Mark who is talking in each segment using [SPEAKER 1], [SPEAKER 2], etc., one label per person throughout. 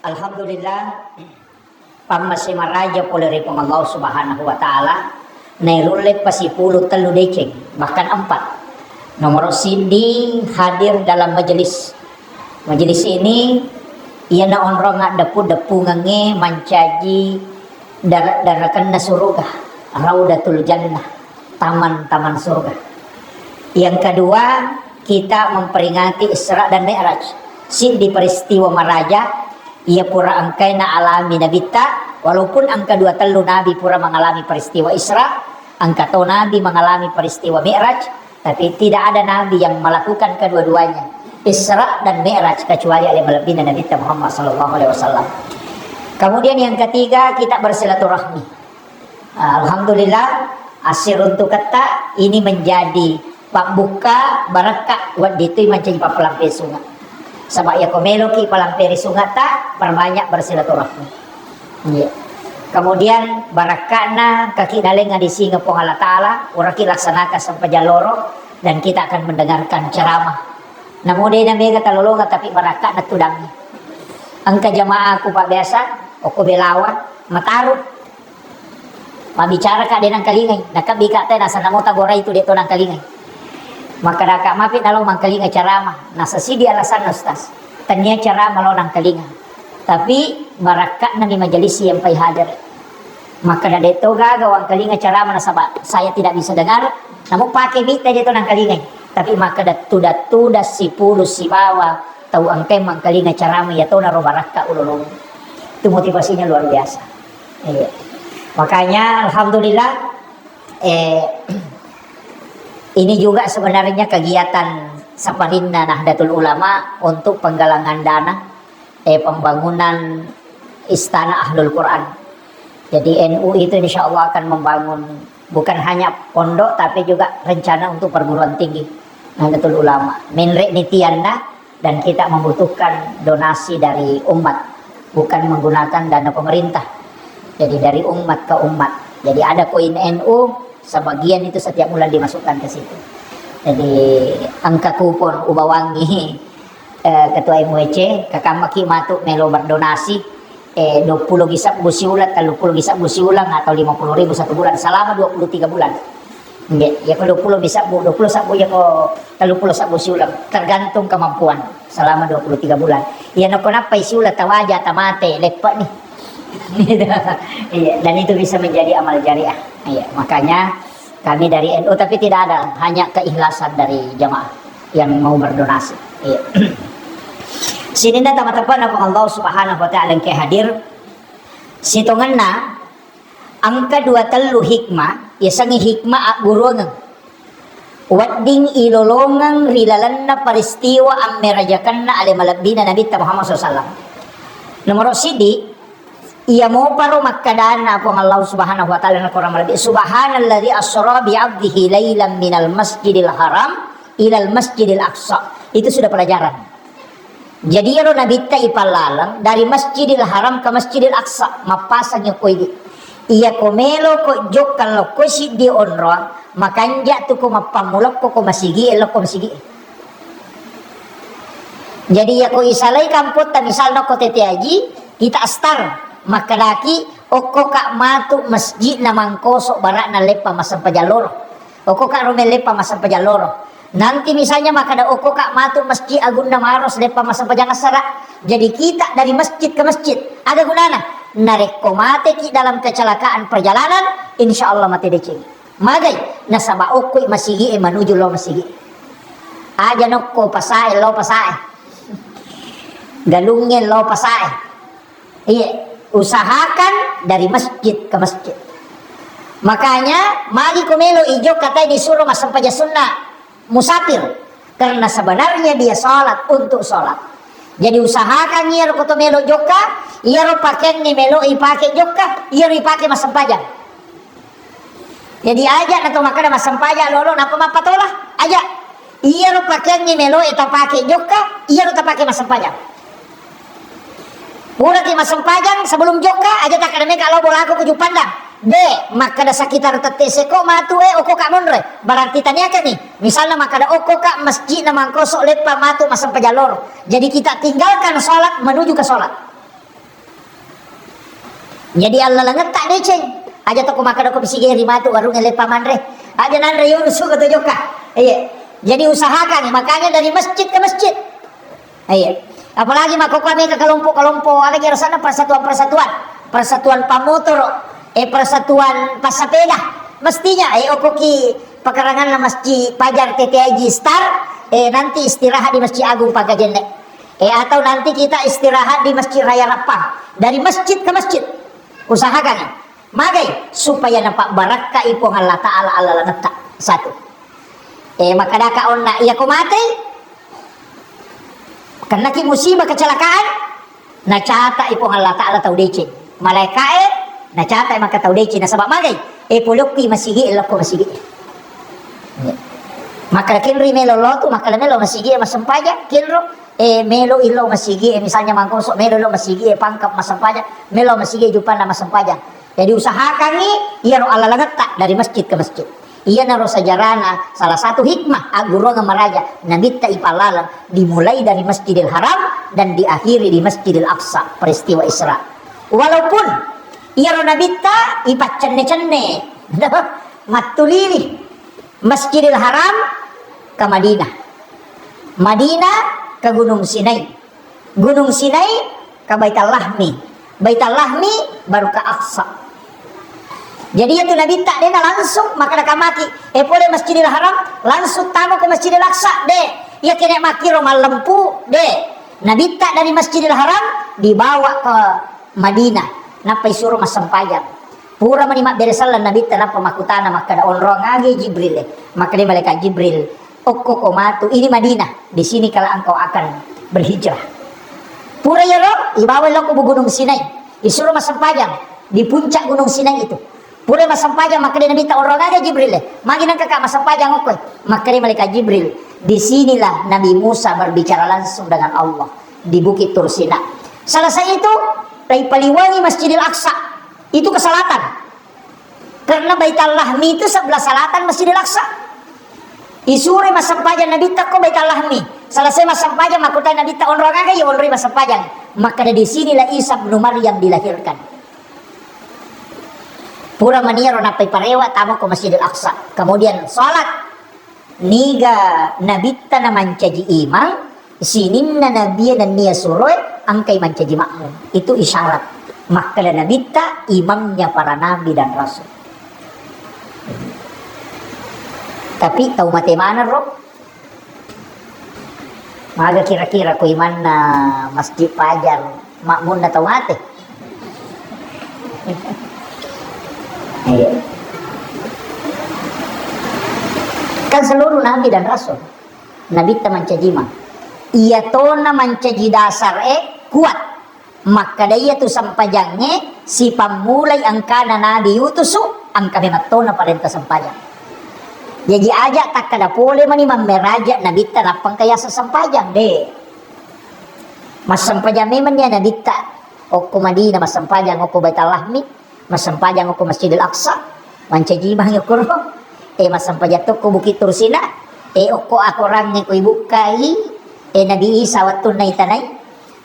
[SPEAKER 1] Alhamdulillah pamasih maraja poleri Allah Subhanahu wa taala nairulek pasipuluh telu deceng bahkan 4 nomor sindi hadir dalam majelis ini ia na onro depu ngange mancaji darakan surga raudatul jannah taman-taman surga. Yang kedua kita memperingati Isra dan Mi'raj sindi peristiwa maraja ia pura angkaina alami nabita walaupun angka 2 telu nabi pura mengalami peristiwa Isra angka to nabi mengalami peristiwa Mi'raj tapi tidak ada nabi yang melakukan kedua-duanya Isra dan Mi'raj kecuali oleh baginda Nabi Muhammad SAW. Kemudian yang ketiga kita bersilaturahmi. Alhamdulillah asir untuk kata ini menjadi pak buka barakah waktu itu menjadi pak pelampir sungai. Sebab ya komelo ki palampiri sungai tak perbanyak bersilaturahmi. Ya. Kemudian barakana kaki dalenga di singa pong Allah Ta'ala uraki laksanakan sampai jaloro dan kita akan mendengarkan ceramah. Namun dia mega talolonga tapi barakat na tudangnya. Angka jamaah aku pak biasa, aku belawat, matarut. Mabicara kak denang kalingay, nakabika tayo nasa namota goray itu dito ng kalingay. Maka nakak mapit na lang mang kalingay ceramah, nasa sidi alasan nostas. Tanya ceramah lo ng kalingay. Tapi barakat na ni majalisi yang pay hadir. Maka na dito gagawang kalingay ceramah na saya tidak bisa dengar, namun pakai mita dito ng kalingay. Tapi maka datu si puluh si bawa tahu angkai mangkalinga carama ya tahu naro baraka ululung itu motivasinya luar biasa. Makanya alhamdulillah ini juga sebenarnya kegiatan Samarinda Nahdlatul Ulama untuk penggalangan dana pembangunan Istana Ahlul Quran. Jadi NU itu insya Allah akan membangun bukan hanya pondok tapi juga rencana untuk perguruan tinggi Nahdlatul Ulama. Menrek nitianda dan kita membutuhkan donasi dari umat, bukan menggunakan dana pemerintah. Jadi dari umat ke umat. Jadi ada koin NU, sebagian itu setiap bulan dimasukkan ke situ. Jadi angka kupon ubawangi ketua MWC kakamaki matuk melo berdonasi 20 gisap busi ulat, 30 gisap busi ulang atau 50.000 satu bulan selama 23 bulan. Ya kalau 20 bisa 20 sabu ya ko 30 sabu siulang tergantung kemampuan selama 23 bulan. Ya no kenapa siulah tawaja tamate lepak nih. Dan itu bisa menjadi amal jariah. Ya, makanya kami dari NU tapi tidak ada hanya keikhlasan dari jamaah yang mau berdonasi. Ya. Sini na teman-teman Allah Subhanahu wa taala yang hadir. Sitonganna angka 2 telu hikmah ya sangi hikmah agurungan wadding ilolongang rilalanna peristiwa ammerajakanna ale malabina Nabi Muhammad SAW. Nomor sidi ia mau paro makkadana po Allah Subhanahu wa taala na Quran malabi subhanalladzi asra bi 'abdihi lailan minal masjidil haram ilal masjidil aqsa. Itu sudah pelajaran. Jadi ya Nabi ta ipalalang dari Masjidil Haram ke Masjidil Aqsa mapasang yung koy iya komelo ko jok kalau ko si di onro makanja tu ko mapamulok ko masigi elo ko masigi. Jadi ya ko isalay kampot ta misal no ko tetiaji kita astar makadaki oko ka matu masjid na mangkoso barak na lepa masampajaloro oko ka rumelepa masampajaloro nanti misalnya makada oko ka matu masjid agun na maros lepa masampajangasara. Jadi kita dari masjid ke masjid ada gunana narekomate ki dalam kecelakaan perjalanan insya Allah mati decing magay nasaba okoy masigi manuju lo masigi aja nokko pasae lo pasae galungin lo pasae iya usahakan dari masjid ke masjid. Makanya magi kumelo ijo katanya disuruh masampaja sunnah musafir karena sebenarnya dia sholat untuk sholat. Jadi usahakan ia koto melo joka, ia pakai ni melo ipake joka, ia ipake masampaja. Jadi aja atau makana masampaja lolo napa mapatola aja. Ia pakai ni melo eta pake joka, ia pakai masampaja. Pura ki masampajang sebelum joka aja tak ada meka lo bola aku kuju pandang. Maka ada sekitar teteseko matu oko ka monre. Berarti tanya kan nih. Misalnya maka ada oko ka masjid na mangkosok lepa matu masampajalor. Jadi kita tinggalkan sholat menuju ke sholat. Jadi Allah langet tak deceng. Aja toko makan aku bisigi rima tu warung ele pamanre. Aja nan reyo nusu kata joka. Iya. Jadi usahakan makanya dari masjid ke masjid. Iya. Apalagi mako kami ke kelompok-kelompok ada kira sana persatuan pamotor, persatuan pasapeda. Mestinya okoki pekarangan masjid Pajar TTIG Star nanti istirahat di Masjid Agung Pagajen. Atau nanti kita istirahat di Masjid Raya Rapang. Dari masjid ke masjid. Usahakan. Magai supaya nampak barakah ipong Allah Ta'ala Allah nata. Satu. Maka daka onna iya ko mati. Karena ki musibah kecelakaan nacata ipong Allah Ta'ala tau decin. Malaikat nacata maka tau decin na sabab magai. Puluki masigi elok ko masigi. Maka kinri melo lotu maka melo masigi masampaja kinro melo ilo masigi misalnya mangkosok melo ilo masigi pangkap masampaja melo masigi jupan na masampaja. Jadi usahakan nih iya ro ala tak dari masjid ke masjid. Iya naro sajarana salah satu hikmah aguro ngamaraja nabita ipalalang dimulai dari Masjidil Haram dan diakhiri di Masjidil Aqsa peristiwa Isra. Walaupun iya ro nabita ipat cenne matulili Masjidil Haram ke Madinah. Madinah ke Gunung Sinai. Gunung Sinai ke Baitul Lahmi. Baitul Lahmi baru ke Aqsa. Jadi itu Nabi tak dena langsung maka nak maki. Boleh Masjidil Haram langsung tamu ke Masjidil Aqsa deh. Ya kena maki rumah lempu deh. Nabi tak dari Masjidil Haram dibawa ke Madinah. Napa suruh masampajang. Pura menima beresalan Nabi tak napa makutana maka ada onrong agi Jibril deh. Maka dia malaikat Jibril. Okko komatu ini Madinah. Di sini kalau engkau akan berhijrah. Pura ya roh dibawa lo ke Gunung Sinai. Disuruh masampajang di puncak Gunung Sinai itu. Pura masampajang maka dia minta orang aja Jibril deh. Mangin ang kakak masampajang oke. Maka dia malaikat Jibril. Disinilah Nabi Musa berbicara langsung dengan Allah di Bukit Tursina. Selesai itu dari Paliwangi Masjidil Aqsa itu ke selatan. Karena Baitul Lahmi itu sebelah selatan Masjidil Aqsa. Isure masampajang Nabi tak ko Baitul Lahmi. Selesai masampajang makutai Nabi tak orang aja ya onri masampajang. Maka dari sinilah Isa bin Maryam dilahirkan. Pura maniaro napai parewa tamu ke Masjidil Aqsa. Kemudian sholat. Niga nabita na mancaji imam. Sinin na nabiya na niya suroy. Angkay mancaji makmum. Itu isyarat. Maka na nabita imamnya para nabi dan rasul. Tapi tahu mati mana roh? Maga kira-kira ko iman na Masjid Pajar. Makmun na tahu mati. Kan seluruh nabi dan rasul nabi ta mancajima iya tona mancaji dasar kuat maka daya tu sampajangnya si pamulai angkana nabi utusu angka tona parenta sampajang jadi aja tak kada pole mani meraja nabi ta napang kaya sa sampajang deh mas sampajang memang dia nabi ta oku Madinah mas sampajang oku Baitul Lahmi masampajang ko Masjidil Aqsa mancajimah yung kuro masampajang to ko Bukit Tursina oko ako rangnya ko ibukai Nabi Isa waktu na itanay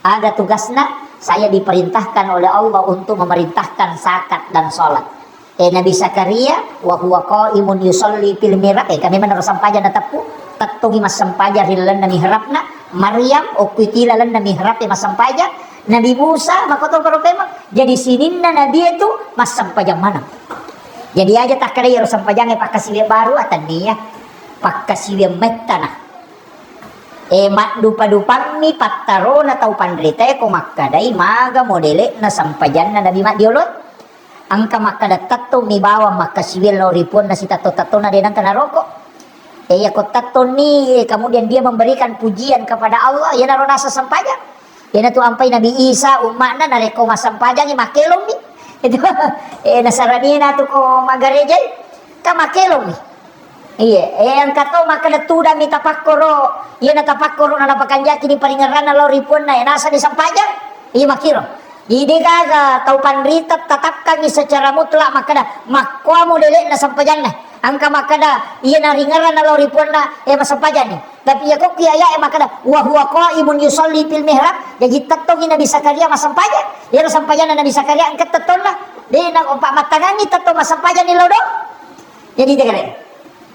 [SPEAKER 1] ada tugas na saya diperintahkan oleh Allah untuk memerintahkan zakat dan sholat Nabi Zakaria wa huwa qaimun yusolli fil mihrab kami menurut sampajang natapu tattungi masampajang rilan na mihrabna Maryam okutilalan na mihrab masampajang Nabi Musa makoto propema jadi sinin na nabi itu mas sampajang mana jadi aja tak kada yaro sampajangnya pak kasih baru atan dia pak kasih metana mak dupa-dupan ni pataro na tau pandrita ko makkadai maga modele na sampajan na nabi mak diolot angka makkada tatto ni bawa makasih lo ripon na si tato-tato na dinang kanaroko ya ko tato ni kemudian dia memberikan pujian kepada Allah ya naro nasa sampajang yan na to ampay Nabi Isa umakna nareko masampajang makelong ni itu nasarani na to ko magarejay ka makelong ni iya ang kato makadatuda mi tapakkoro yan na tapakkoro na napakanja kini paringaran na loripon na nasa di sampajang iya makiro jadi kaga tau panrita tatapkan ni secara mutlak makada makwa mo dili na sampajang na angka makada iya naringaran na loripon na masampajan ni tapi iya kok kiaya makada wa huwa qaimun yusalli fil mihrab jadi tattong Nabi Zakaria masampajan ya sampajan na Nabi Zakaria angkat tattong na di nang umpa matangangi tattong masampajan ni lodo jadi degere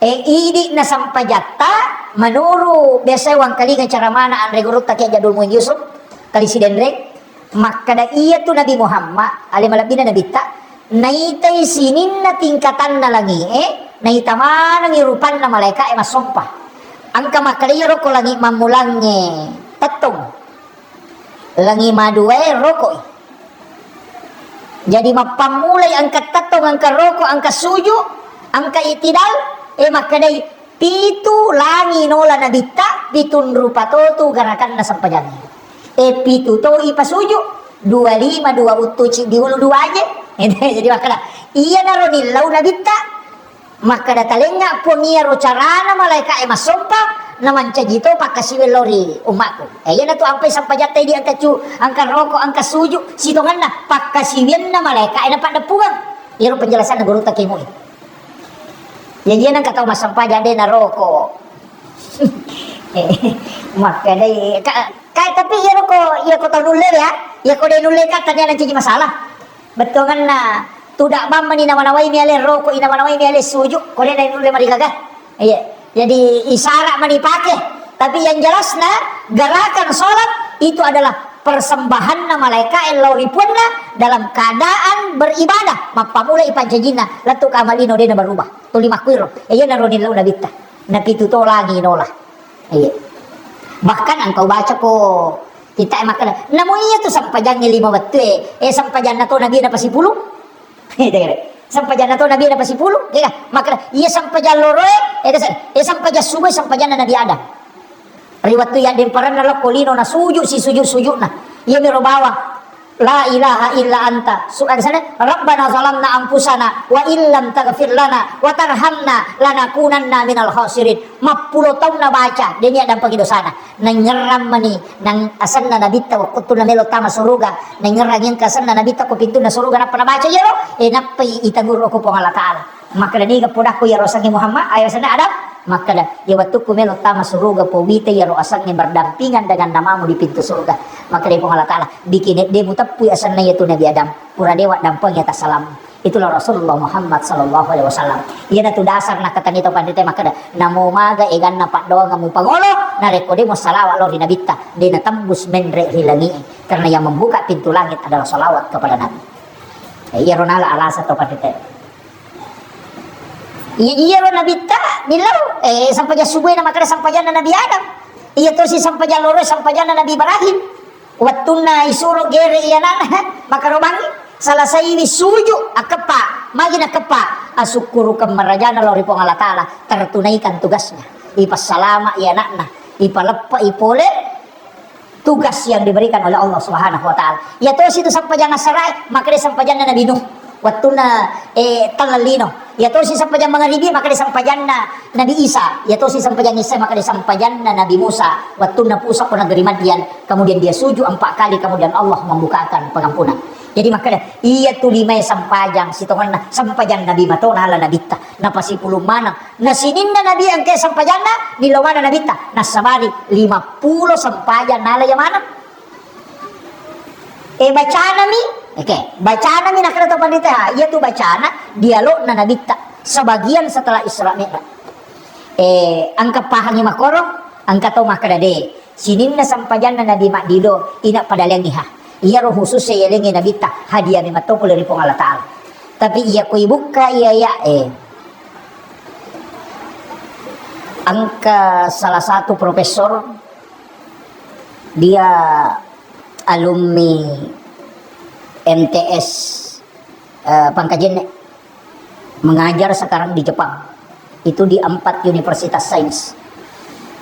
[SPEAKER 1] ini na sampajata menuru biasa wang kali cara mana andre guru tak jadul mu Yusuf kali si dendrek makada iya tu Nabi Muhammad alaihi malabina Nabi ta naitai sinin na tingkatan na langi naitama nang irupan na malaika masompa angka makaliyo ko langi mamulangi tatong langi maduwe roko jadi mapamulay angka tatong angka roko angka suju angka itidal makadai pitu langi nola na bitta pitun rupa tu garakan na sampajani pitu to ipasuju 25 dua utuci di hulu dua aja jadi makada iya naro nilau na bitta makada talenga pungia ro carana malaika masompa na mancajito pakasiwe lori umatku iya na to ampai sampajata di angka angka rokok angka suju sitongan na pakasiwen na malaika pada pugang iro penjelasan na guru takimu ya dia nang kata masampajan de na rokok makada tapi iya ko tahu nulir ya iya ko de nulir katanya nanti masalah betul kan na tidak mama ni namanawai miale roko ina namanawai miale sujuk ko de nulir marigaga iya jadi isyarat mani pakai tapi yang jelas na gerakan salat itu adalah persembahan na malaikat loripun na dalam keadaan beribadah mapamula ipanjajina latu kamalino de na berubah tuli makwiro iya na rodin lau na bitta na pituto lagi nolah iya bahkan engkau baca po kita makan namun iya tuh sampajan ni 5 batu sampajan na to nabi na pasipulu sampajan na to nabi na pasipulu maka iya sampajan loroe sampajan sumay sampajan na nabi Adam riwat tu yang demparan na kolino na suju si suju na iya miro bawa la ilaha illa anta sana rabbana zalamna anfusana wa illam taghfir lana wa tarhamna lanakunanna minal khasirin 10 tahun na baca denia dan pagidosana nang nyeram mani nang asan na nabita wa kutu na melo tama suruga nang ngerangin kasan na nabita ko pintu na suruga na baca yero napay itaguro ko po Allah taala maka dani ga podak ko yaro sangi Muhammad ayo sana Adam maka da ya waktu ku melo tama suruga po wite yaro asang ni berdampingan dengan namamu di pintu surga maka dari Allah taala bikin de mutapu asan na yaitu Nabi Adam pura dewa dampang ya salam itulah Rasulullah Muhammad sallallahu alaihi wasallam iya na tu dasar na kata nito pandite maka da namo maga egan na paddoa ngamu pangolo na rekode mo salawat lor dinabitta de na tembus menre hilangi karena yang membuka pintu langit adalah salawat kepada Nabi iya ronala alasa to pandite iya ro Nabi ta nilau sampaja subuh na makada sampajan na Nabi Adam iya to si sampajan loro sampajan na Nabi Ibrahim wattuna isuro gere iya nana makarobangi salah ini suju akepa magi nakepa asukuru kemerajana lori pong Allah taala tertunaikan tugasnya ipasalama iya nakna ipalepa ipole tugas yang diberikan oleh Allah Subhanahu wa taala ya to situ sampajan asarai makada sampajan na Nabi Nuh wattuna talalino ya to si sampajan mangaribi maka disampajan na Nabi Isa ya to si sampajan Isa maka disampajan na Nabi Musa wattuna pusak ko negeri Madian kemudian dia sujud 4 kali kemudian Allah membukakan pengampunan jadi maka iya tu 5 sampajan sitongan na sampajan Nabi matona ala nabita na pasipulong mana na sinin na Nabi ang kay sampajan na nilawana nabita na sabari 50 sampajan na ala yamana bacana mi bacana mi nakala to pandita iya tu bacana dialog na nabita sebagian setelah Isra Mi'raj angka pahangi makoro angka to makadade sinin na sampajan na Nabi Makdido ina padalang niha iya roh khusus saya lengi nabita hadiah mi matopol dari pong Allah taala tapi iya ko ibuka iya angka salah satu profesor dia alumni MTS Pangkajen mengajar sekarang di Jepang itu di 4 universitas sains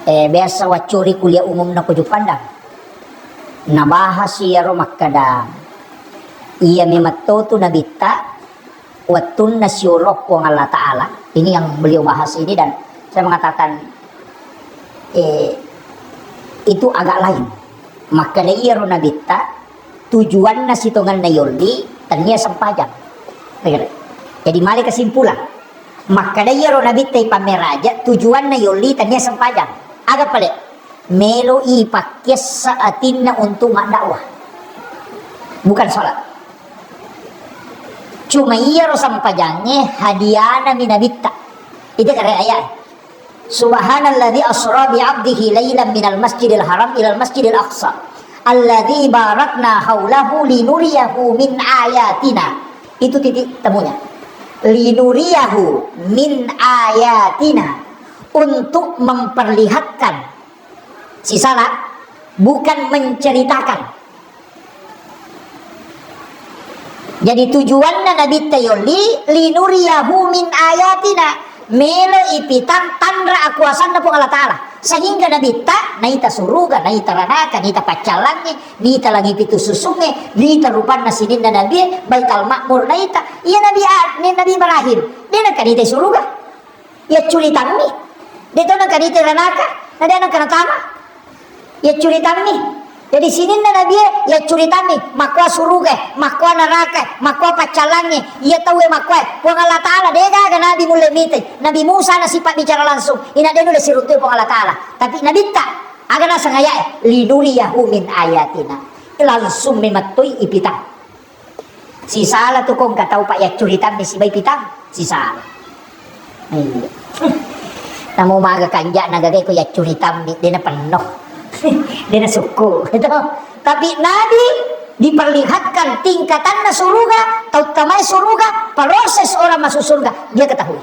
[SPEAKER 1] biasa wacuri kuliah umum na kuju pandang nabahas iya romak kada iya mematoto nabita watun nasyurok wa Allah Ta'ala ini yang beliau bahas ini dan saya mengatakan itu agak lain maka iya ro nabita tujuan nasitongan na yoldi tanya sampajan jadi mali kesimpulan Maka daya ro nabi tay pameraja tujuan na yoli tanya sempajang. Aga pala melo ipakis sa atin na untuk dakwah. Bukan salat. Cuma iya ro sampajangnya hadiah na minabita. Itu kare ayat. Subhanalladzi asra bi 'abdihi lailan minal masjidil haram ilal masjidil aqsa. Alladzi barakna haulahu linuriyahu min ayatina. Itu titik temunya. Linuriyahu min ayatina, untuk memperlihatkan si salat, bukan menceritakan. Jadi tujuannya Nabi Tayoli linuriyahu min ayatina, mele ipitang tandra akuasan na po Allah Ta'ala, sehingga Nabi ta naita suruga, naita ranaka, naita pacalangi, naita lagi pitu susunge, naita rupan nasinin na Nabi baital makmur, naita iya Nabi Ibrahim dia nak kanita suruga ya culitan mi dito nak kanita ranaka na dia nak kanatama ya culitan mi. Jadi sinin na Nabi ya culitan mi makwa suruga, makwa naraka, makwa pacalangi, iya tahu makwa pong Allah Ta'ala dega ga Nabi mulai mite. Nabi Musa na sifat bicara langsung ina denu le sirutu pong Allah Ta'ala, tapi Nabi tak aga na sangaya linuriyahu min ayatina, langsung mematuy ipitang si sala tu kong katau pak ya culitan mi si bay pitang si sala namo maga kanja nagagay ko ya culitan mi dina penuh dia na suku itu. Tapi Nabi diperlihatkan tingkatan na surga, tamay surga, proses orang masuk surga dia ketahui.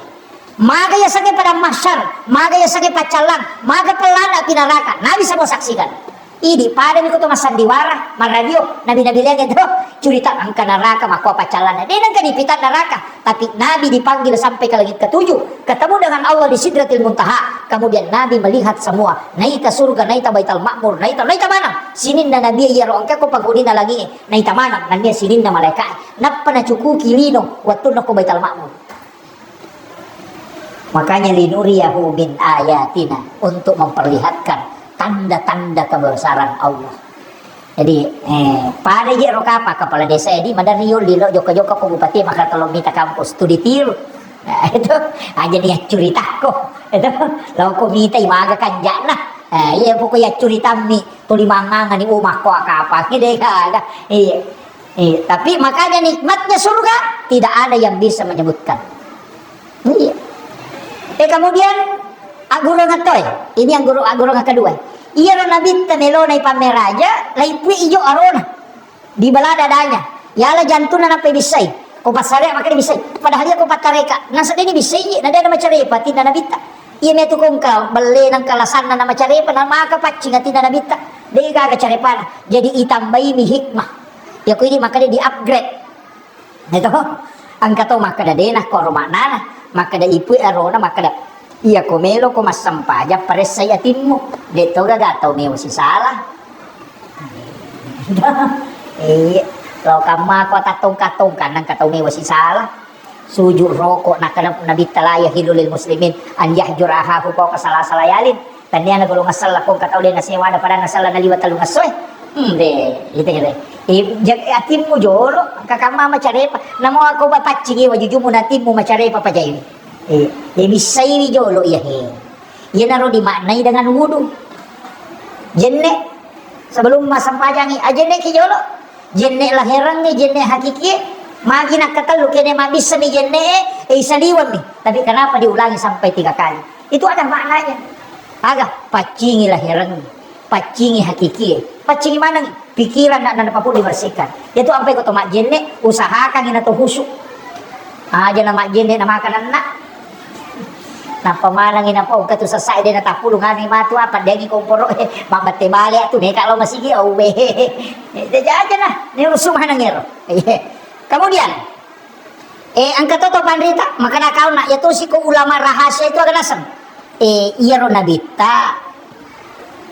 [SPEAKER 1] Maga ya sakit pada mahsyar, maga ya sakit pacalang, maga pelana pinaraka. Nabi semua saksikan. Ini pada miko to masandiwara, maradio, nabi-nabi lagi itu cerita angka neraka makwa pacalan. Dia nang kanipitan neraka, tapi Nabi dipanggil sampai ke langit ketujuh, ketemu dengan Allah di Sidratil Muntaha. Kemudian Nabi melihat semua, naita surga, naita baital makmur, naita mana? Sinin na Nabi ya roangka ko paguni na lagi, naita mana? Nanya sinin na malaikat. Napa na cuku kilino, waktu na ko baital makmur. Makanya linuriyahu min ayatina, untuk memperlihatkan tanda-tanda kebesaran Allah. Jadi pada ye rokapa kepala desa di Madario lilo joka-joka ko bupati maka tolong minta kampus studi tiru. Nah, itu aja dia cerita ko. Itu law ko minta imaga kanjana. Iya poko ya cerita mi tuli manganga ni umah ko apa gede kaga. Tapi makanya nikmatnya surga tidak ada yang bisa menyebutkan. Iya. Kemudian aguro ngatoy. Ini yang aguro nga kedua. Iya ro Nabi temelo na ipameraja, laipwi ijo arona. Di balada danya. Yala jantuna na bisay. Ko pasare makanya bisay. Padahal dia ko patareka. Nasa dini bisay, na dia na macarepa tinda nabita. Iya metu kong ka bali ng kalasan na macarepa na makapatching at tinda nabita. Di ka carepa. Jadi itambay mi hikmah. Ya ko ini makanya di-upgrade. Ito, ang kato makada denah ko romanana, makada ipwi arona makada iya komelo ko masampaja pares saya timmu dito gagataw niyo si salah. Lo kama ko tatong-katong kanang kataw niyo si salah. Sujud rokok nakanap nabitalaya hilulil muslimin an yahjur ahahu ko kasala-salayalin. Tanya nagulong asal akong kataw din na siya wala para nasala naliwat talong asoy. Ito gede. Atim mo jolo kakama macarepa namo ako ba patchigi wajuju mo natin mo macarepa pa jay. Bisa ini jolo iya ia naro dimaknai dengan wudu. Jenne sebelum masam pajangi ajenne ki jolo jenne lahiran ni jenne hakiki magi nak kata lu kene ma bisa ni jenne isaliwan nih, tapi kenapa diulangi sampai 3 kali? Itu ada maknanya. Agak pacingi lahiran, pacingi hakiki, pacingi mana nih? Pikiran nak apapun dibersihkan. Itu sampai kau tomak jenne usahakan ina to husuk. Aja nama jenne nama kanan nak. Nah pemanangin apa ungka tu selesai dia nak pulungan ni matu apa dia ngikong porok mabate balik tu nih kalau masih dia owe dia aja nah ni rusum hanangir. Kemudian angka toto pandrita maka nak kau nak ya tu si ko ulama rahasia itu agak nasem iya ro nabita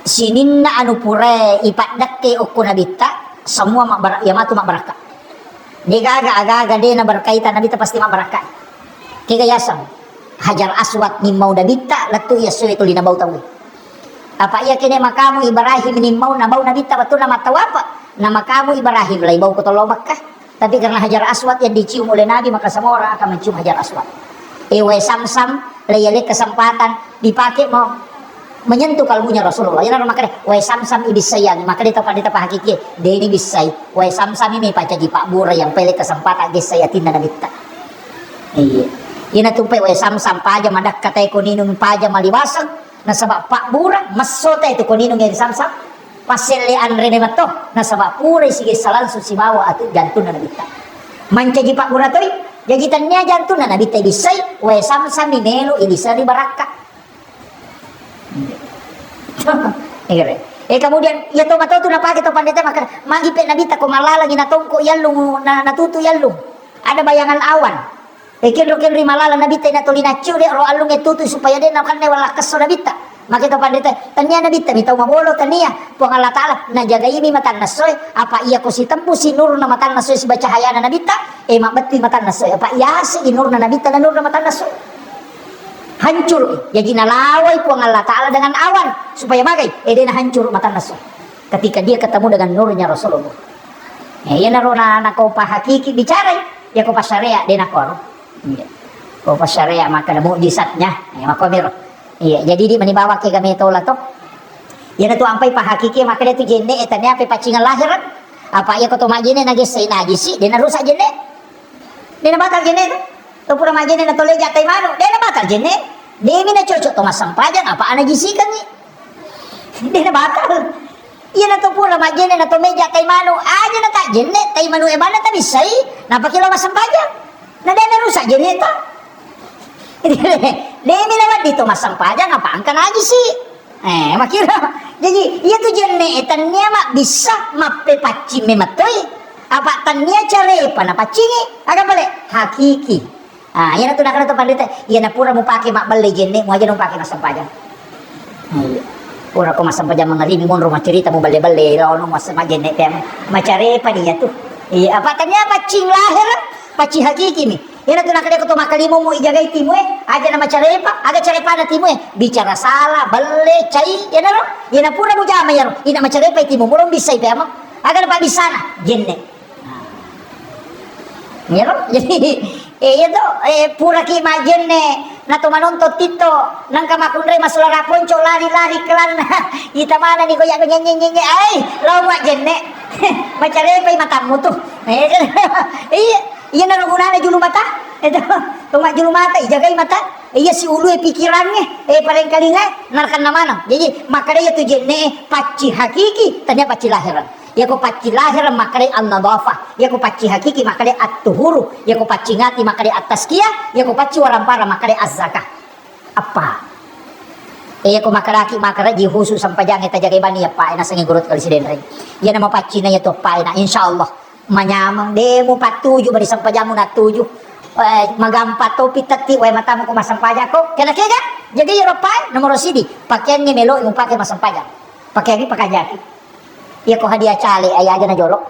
[SPEAKER 1] sinin na anu pure ipadak ke okko nabita semua mak ya matu mak baraka dia agak dia na berkaitan nabita pasti mak baraka kegayasam Hajar Aswad ni mau nabita latu ya suwe tuli na bau tawi. Apa iya kene makamu Ibrahim ni mau na bau nabita betul nama tahu apa? Nama kamu Ibrahim lai bau kotolo Makkah. Tapi karena Hajar Aswad yang dicium oleh Nabi maka semua orang akan mencium Hajar Aswad. Ewe Samsam layali kesempatan dipakai mau menyentuh kalbunya Rasulullah. Ya makanya Wai Samsam ini sayang, maka dia tahu hakiki dia ini bisa. Wai Samsam ini paca di Pak Bura yang pilih kesempatan dia saya tindak Nabi ta. Iya. Ina tumpai Wai Samsam paja madak kata koninung paja maliwasan na sabab Pak Bura masota itu koninung yang Samsam paselle andre ne mato na sabab pura sige salal susimawa atu jantun na Nabi ta. Manca di Pak Bura toy jagitannya jantun na Nabi ta bisa. Wai Samsam ni melo ibisa di baraka. Kemudian ya to mato tu napake to pandita maka magi pe Nabi ta ko malala gina tongko yallung na natutu yallung ada bayangan awan kinro malala Nabi ta na tolina ciu de ro alung etutu supaya de nakan ne wala keso Nabi ta maka to pandita tanya Nabi ta mitau mabolo tania puang Allah taala na jaga ini matan nasoy apa iya ko si tempu si nur na matan nasoy si baca hayana Nabi ta mabeti matan nasoy apa iya si nur na Nabi ta na nur na matan nasoy hancur jadi nalawai puang Allah Ta'ala dengan awan supaya bagai dia hancur mata nasu ketika dia ketemu dengan nurnya Rasulullah ya narona na kau hakiki bicara ya kau syariah dia nakor kau syariah maka ada mukjizatnya ya makomir iya jadi dia menibawa ke kami tola to ya tu ampai hakiki maka dia tu jenne etanya apa pacingan lahir apa ya kau tu majene nagis sai najisi dia narusak jenne dia bakal jenne tu pura majene na tole jatai mano dia na bakal jenne dia mina cocok to masampajan apa ana gisikan ni dia na bakal iya na to pura majene na to meja tay mano aja na ta jenne tay mano e bana ta bisai na pakilo masampajan na dia na rusak jenne ta dia mina wat dito masampajan apa angkan aja sih makira jadi iya tu jenne etannya mak bisa mape paci mematoy apa tanya care pana pacingi agak balik hakiki yan tu nak tu pandita yan na pura mo pake mak balik jenne mo aja nung pake masampajan pura ko masampajan mangaribi mo rumah cerita mo balik lawan mo masampajan jenne pem macare pa niya tu iya apa tanya pacing lahir paci hakiki ni yan tu nak ko makalimo mo ijagay timo aja na macare pa aga care pa na timo bicara salah balik cai yan na yan na pura mo jama yaro ina macare pa timo mo rom bisay pem aga na pa bisana jenne yaro jadi itu pura ki majenne na to manontot tito nang kamakunre masulara ponco lari-lari kelan ita mana ni goyak nyenye ai lawa jenne macare pe matamu tuh iya na gunane julu mata itu tuma julu mata ijagai mata iya si ulu pikirannya paling kalinga narkan namana jadi makanya tu jenne paci hakiki tanya paci lahiran ya ko paci lahir makare an-nadhafah ya ko paci hakiki makare at-tuhuru ya ko paci ngati makare at-tazkiyah ya ko paci warampara makare az-zakah apa ya ko makaraki makare ji khusus sampajang eta jaga bani ya pa ena sangi gurut kali siden reng ya nama paci na ya to pa ena insyaallah manyamang demo patuju bari sampajamu na tuju magampa topi tati we matamu ko masampaja ko kena kega jadi ya ropai nomor sidi pakaian ni melo yung pakai masampaja pakaian ni pakajaki ya ko hadiah cale ayah aja na jorok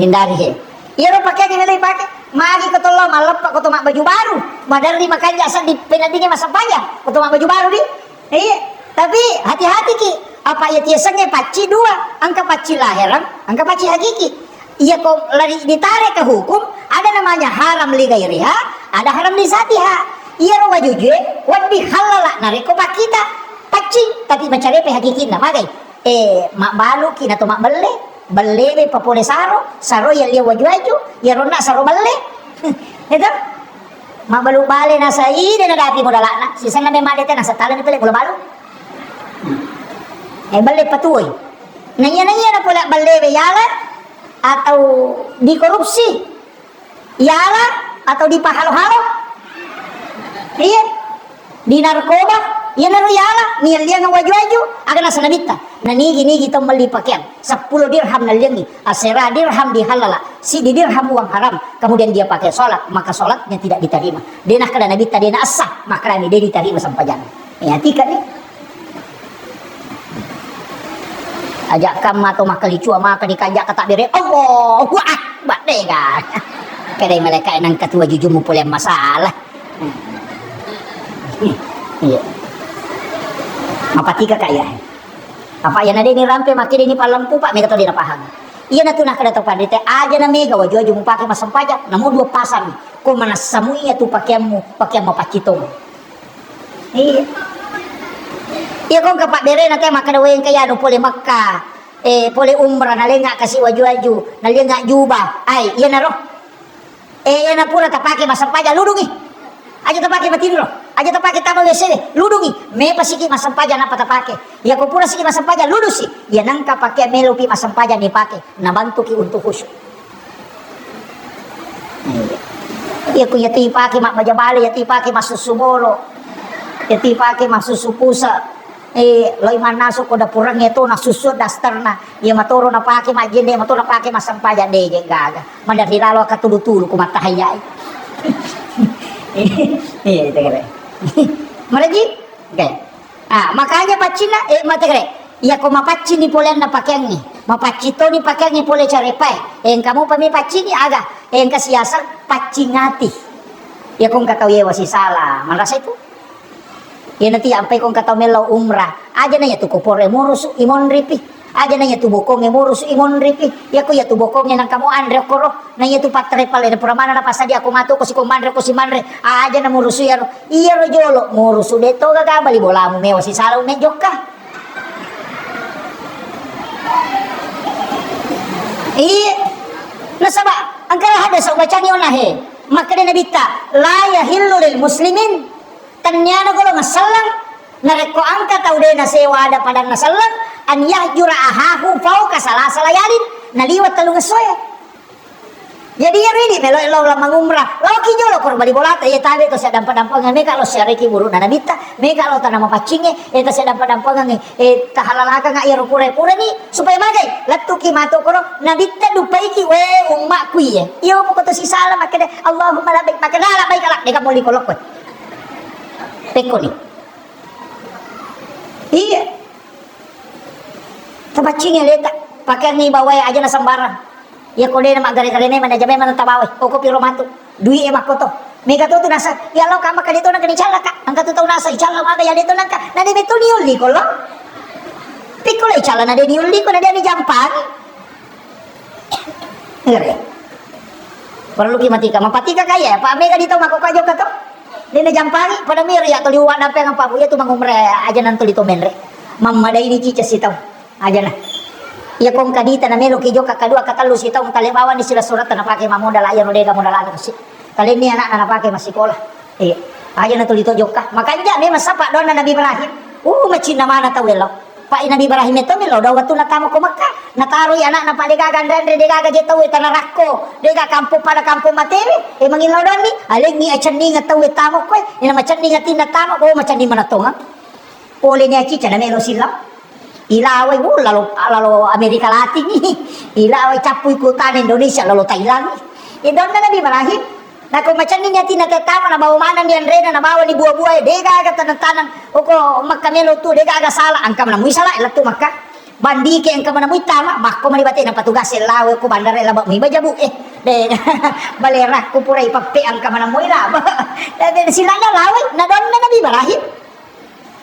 [SPEAKER 1] hindari iya ro pakai gini pakai magi ko tolo malep ko to mak baju baru madar di makan jasa di penadingnya masampaja ko to mak baju baru di iya tapi hati-hati ki apa ya tiasanya paci dua angka paci lahiran angka paci hakiki iya kok lari ditarik ke hukum ada namanya haram li gairiha ada haram li zatiha iya ro wajuje wabi halala nareko pakita paci tapi mencari pe hakiki na magai mak balu kina to mak belle be papone saro ya lia waju ya rona saro belle itu mak balu bale na sai na dati modalana sisang na memade te na satala ni pele bola balu balik patuloy. Nanya na pula balik yala atau dikorupsi, yala atau dipahalo-halo, iya, di narkoba, iya naru yala, nilai ng waju-waju, akan nasa nabita. Nanigi-nigi itong mali pakyan, 10 dirham na liyangi, asera dirham di halala, si di dirham uang haram, kemudian dia pakai sholat, maka sholatnya tidak diterima. Dia nak kena nabita, dia nak asah, maka dia diterima sampai jangan. Ya, tiga nih. Ajak kam atau makali cua maka dikajak kata bere Allah akbar deh kan kedai mereka enang ketua jujumu pula masalah iya apa tiga kaya apa yang ada ini rampe makin ini palampu pak mereka tahu dia paham Iya na tunah kada topan dite aja na mega wajo mo pakai masampaja namo dua pasang ko manasamu iya tu pakaian mo pacito. Iya. Iya kong kapak bere na tayo makadawain kaya no pole Makkah pole umrah nalenga kasi waju-waju nalenga juba ay iya na ro iya na pura tapake masampaja ludungi aja tapake matindro aja tapake tama wesere ludungi me pasiki masampaja na patapake iya ko pura siki masampaja ludusi iya nang kapake melopi masampaja ni pake nabantu ki untuk khusyuk iya ko yati pake mak majabale yati pake masusumolo yati pake masusupusa loy manasok ko da purang ito nasusod dastarna iya matoro na pake majende matoro na pake masampaja de gaga mandari lalo katulu-tulu kumatahayay itu kere maraji okay. Makanya pacina mategre iya ko mapacci ni polen na pakaian ni mapacito ni pakaian ni pole carepai kamu pami pacci ni aga kasiasar pacci ngati iya kong kataw yewa si salah marasa itu ya nanti sampai kong kataw melo umrah aja na ya tu kopore murusu imon ripi aja na ya tu bokong murusu imon ripi ya ko ya tu bokong nang kamu andre koro na ya tu patre pale na puramana na pasadi ako mato ko si komandre ko si mandre aja na murusu ya iya ro jolo murusu deto gaga bali bola mo mewa si salaw ne jokka iya nasaba ang karahada sa ubachan yun na he makade na bita la yahillu lil muslimin tanyana ko nga salang nareko angka taude na sewa ada padang na salang an yahjura ahahu fauka salasa layalin naliwat talung soya jadi ya ini melo elo mangumrah law ki jolo kor bali bolata ya tabe to sa dampa-dampangan me kalau syariki buru na nabita me kalau tanama pacinge eta sa dampa-dampangan tahalalaka nga iro pure-pure ni supaya magay lattu ki mato koro nabita dupai ki we umma kuye iyo mo ko to si sala makade Allahumma labbaik makada labbaik kalak de ka muli kolok ko peko ni iya tapacingnya leta pakaian ni bawai aja na sambaran ya kode na magare-gare me manajame man tabawe oko piro mantu dui emak koto mega to nasa ya lo kama kadito na kanichala ka ang katuto nasa ichala maga ya dito nang ka na de beto niuli ko lo pikolo ichala na de niuli ko na de ni jampang ngere perlu ki matika mapatika kaya pa mega dito makokajo ka to Dina jampari pada miri atau liwa na pengang pabuya tu mangumre aja nanto dito menre mamma dai ni cica sitaw aja na iya kong kadita na melo kijo kakadua katalu sitaw talibawan ni sila surat na pake mamoda la no dega modal ana kasi kali ni anak na pake masikola iya aja nanto dito joka makanya me masapa don na Nabi Ibrahim macina mana tawelo pa Nabi Ibrahim itu melo daw watu na tamo ko Makkah nataro anak na padega gandre dega ga jetaw tanarako dega kampo pada kampo materi mangilaw don ni aling ni achandi nga taw tamo ko ina machandi nga tinatamo ko machandi manatonga pole ni cica na melo sila ilaway lalo Amerika Latin ni ilaway capuy kutan Indonesia lalo Thailand idon na Nabi Ibrahim na kung macani niya tinatatama na bawamanan ni Andrena na bawa ni buwa-buwa dega aga tanang oko magkamelo tu dega aga sala ang kamana muy sala ilatu makka bandi ke ang kamana muy tama makko manibate ng patugas lawe ko bandare labak mi bajabu de balera ko puray pappe ang kamana muy laba sila na lawe na don na Nabi Ibrahim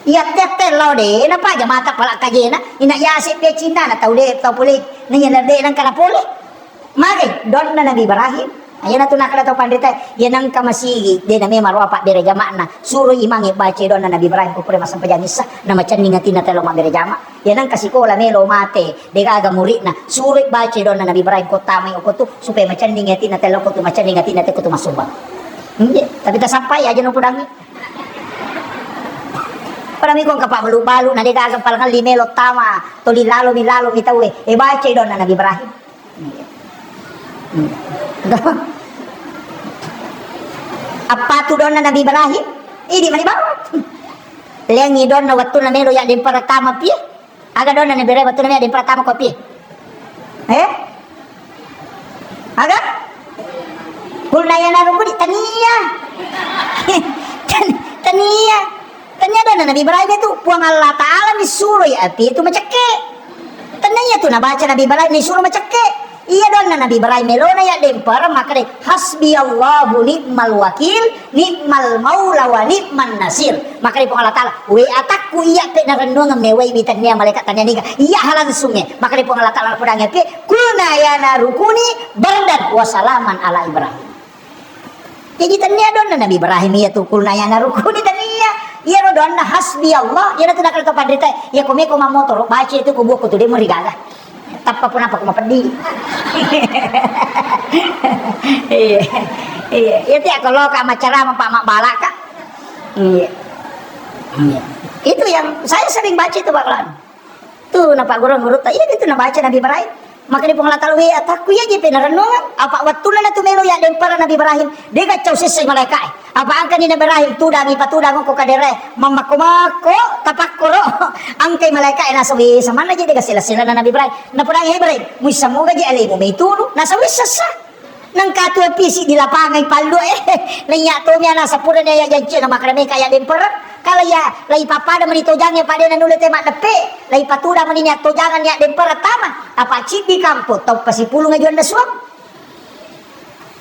[SPEAKER 1] iat law de na pa jamata pala kajena inayasi pe Cina na tawde tawpulik niya de nang kanapuli magay don na Nabi Ibrahim ayan na tunakala to pandita yan ang kamasigi de na may marwapa dire jama na suro imangi bace don na Nabi Ibrahim ko pure masampajanisa na machan ninga tinatelo magire jama yan ang kasikola melo mate de aga murid na suro bace don na Nabi Ibrahim ko tamay ko to supaya machan ninga tinatelo ko to machan ninga tinate ko to masubang hindi tapi ta sampai aja no pudangi parami kong kapamalu-balu na de aga palangan limelo tama to milalo mitawe bace don na Nabi Ibrahim apa tu don na Nabi Ibrahim ini mani bawat lengi don na waktu na melo ya din para tama pi aga don na Nabi Ibrahim waktu na melo din para tama ko pi aga kulna yana ruko di tania tania don na Nabi Ibrahim itu puang Allah Ta'ala ni suruh ya api itu macake tania tu na baca Nabi Ibrahim ni suruh macake Iya don na Nabi Ibrahim melona ya dempar maka de hasbiyallahu ni'mal wakil ni'mal maula wa ni'man nasir. Maka de Allah Taala we atakku iya pe na renungan mewai bitannya malaikat tanya niga iya halangsungnya. Maka de Allah Taala pedangnya pe kulna ya narukuni bardan wa salaman ala Ibrahim. Jadi tanya don na Nabi Ibrahim ya tu kulna ya narukuni tanya iya ro don na hasbiyallah ya na tu nak to padrita ya kome koma motor baca itu ku buku tu de merigaga. Tapa pun apa kuma pedih. Iya. Iya, itu ya kalau ka macara sama Pak Mak Balak Kak. Iya. Iya. Itu yang saya sering baca itu Pak Lan. Tuh na Pak Guru-guru ta iya itu na baca Nabi Ibrahim. Maka di pengalatal we ataku ya je penarenungan apa watuna na tumelo ya dempara Nabi Ibrahim. Dia gacau sesai malaikat. Apa angka ni Nabi Ibrahim tudangi patudang ko kadere mamako tapakoro angkay malaikat na sawi sama na je dia sila-sila na Nabi Ibrahim. Na pudang Ibrahim musa mo gaji alay mo may tuno na sawi sasa. Nang katu pisi di lapangan palu nanya to nya na sapura na ya janji na makrame kaya dempara. Kalau ya lai papada menito jangan pada nanule tema depe lai patuda meninya to jangan ya dempara tama apa cipi kampo tau pasipulu ngajuan da suam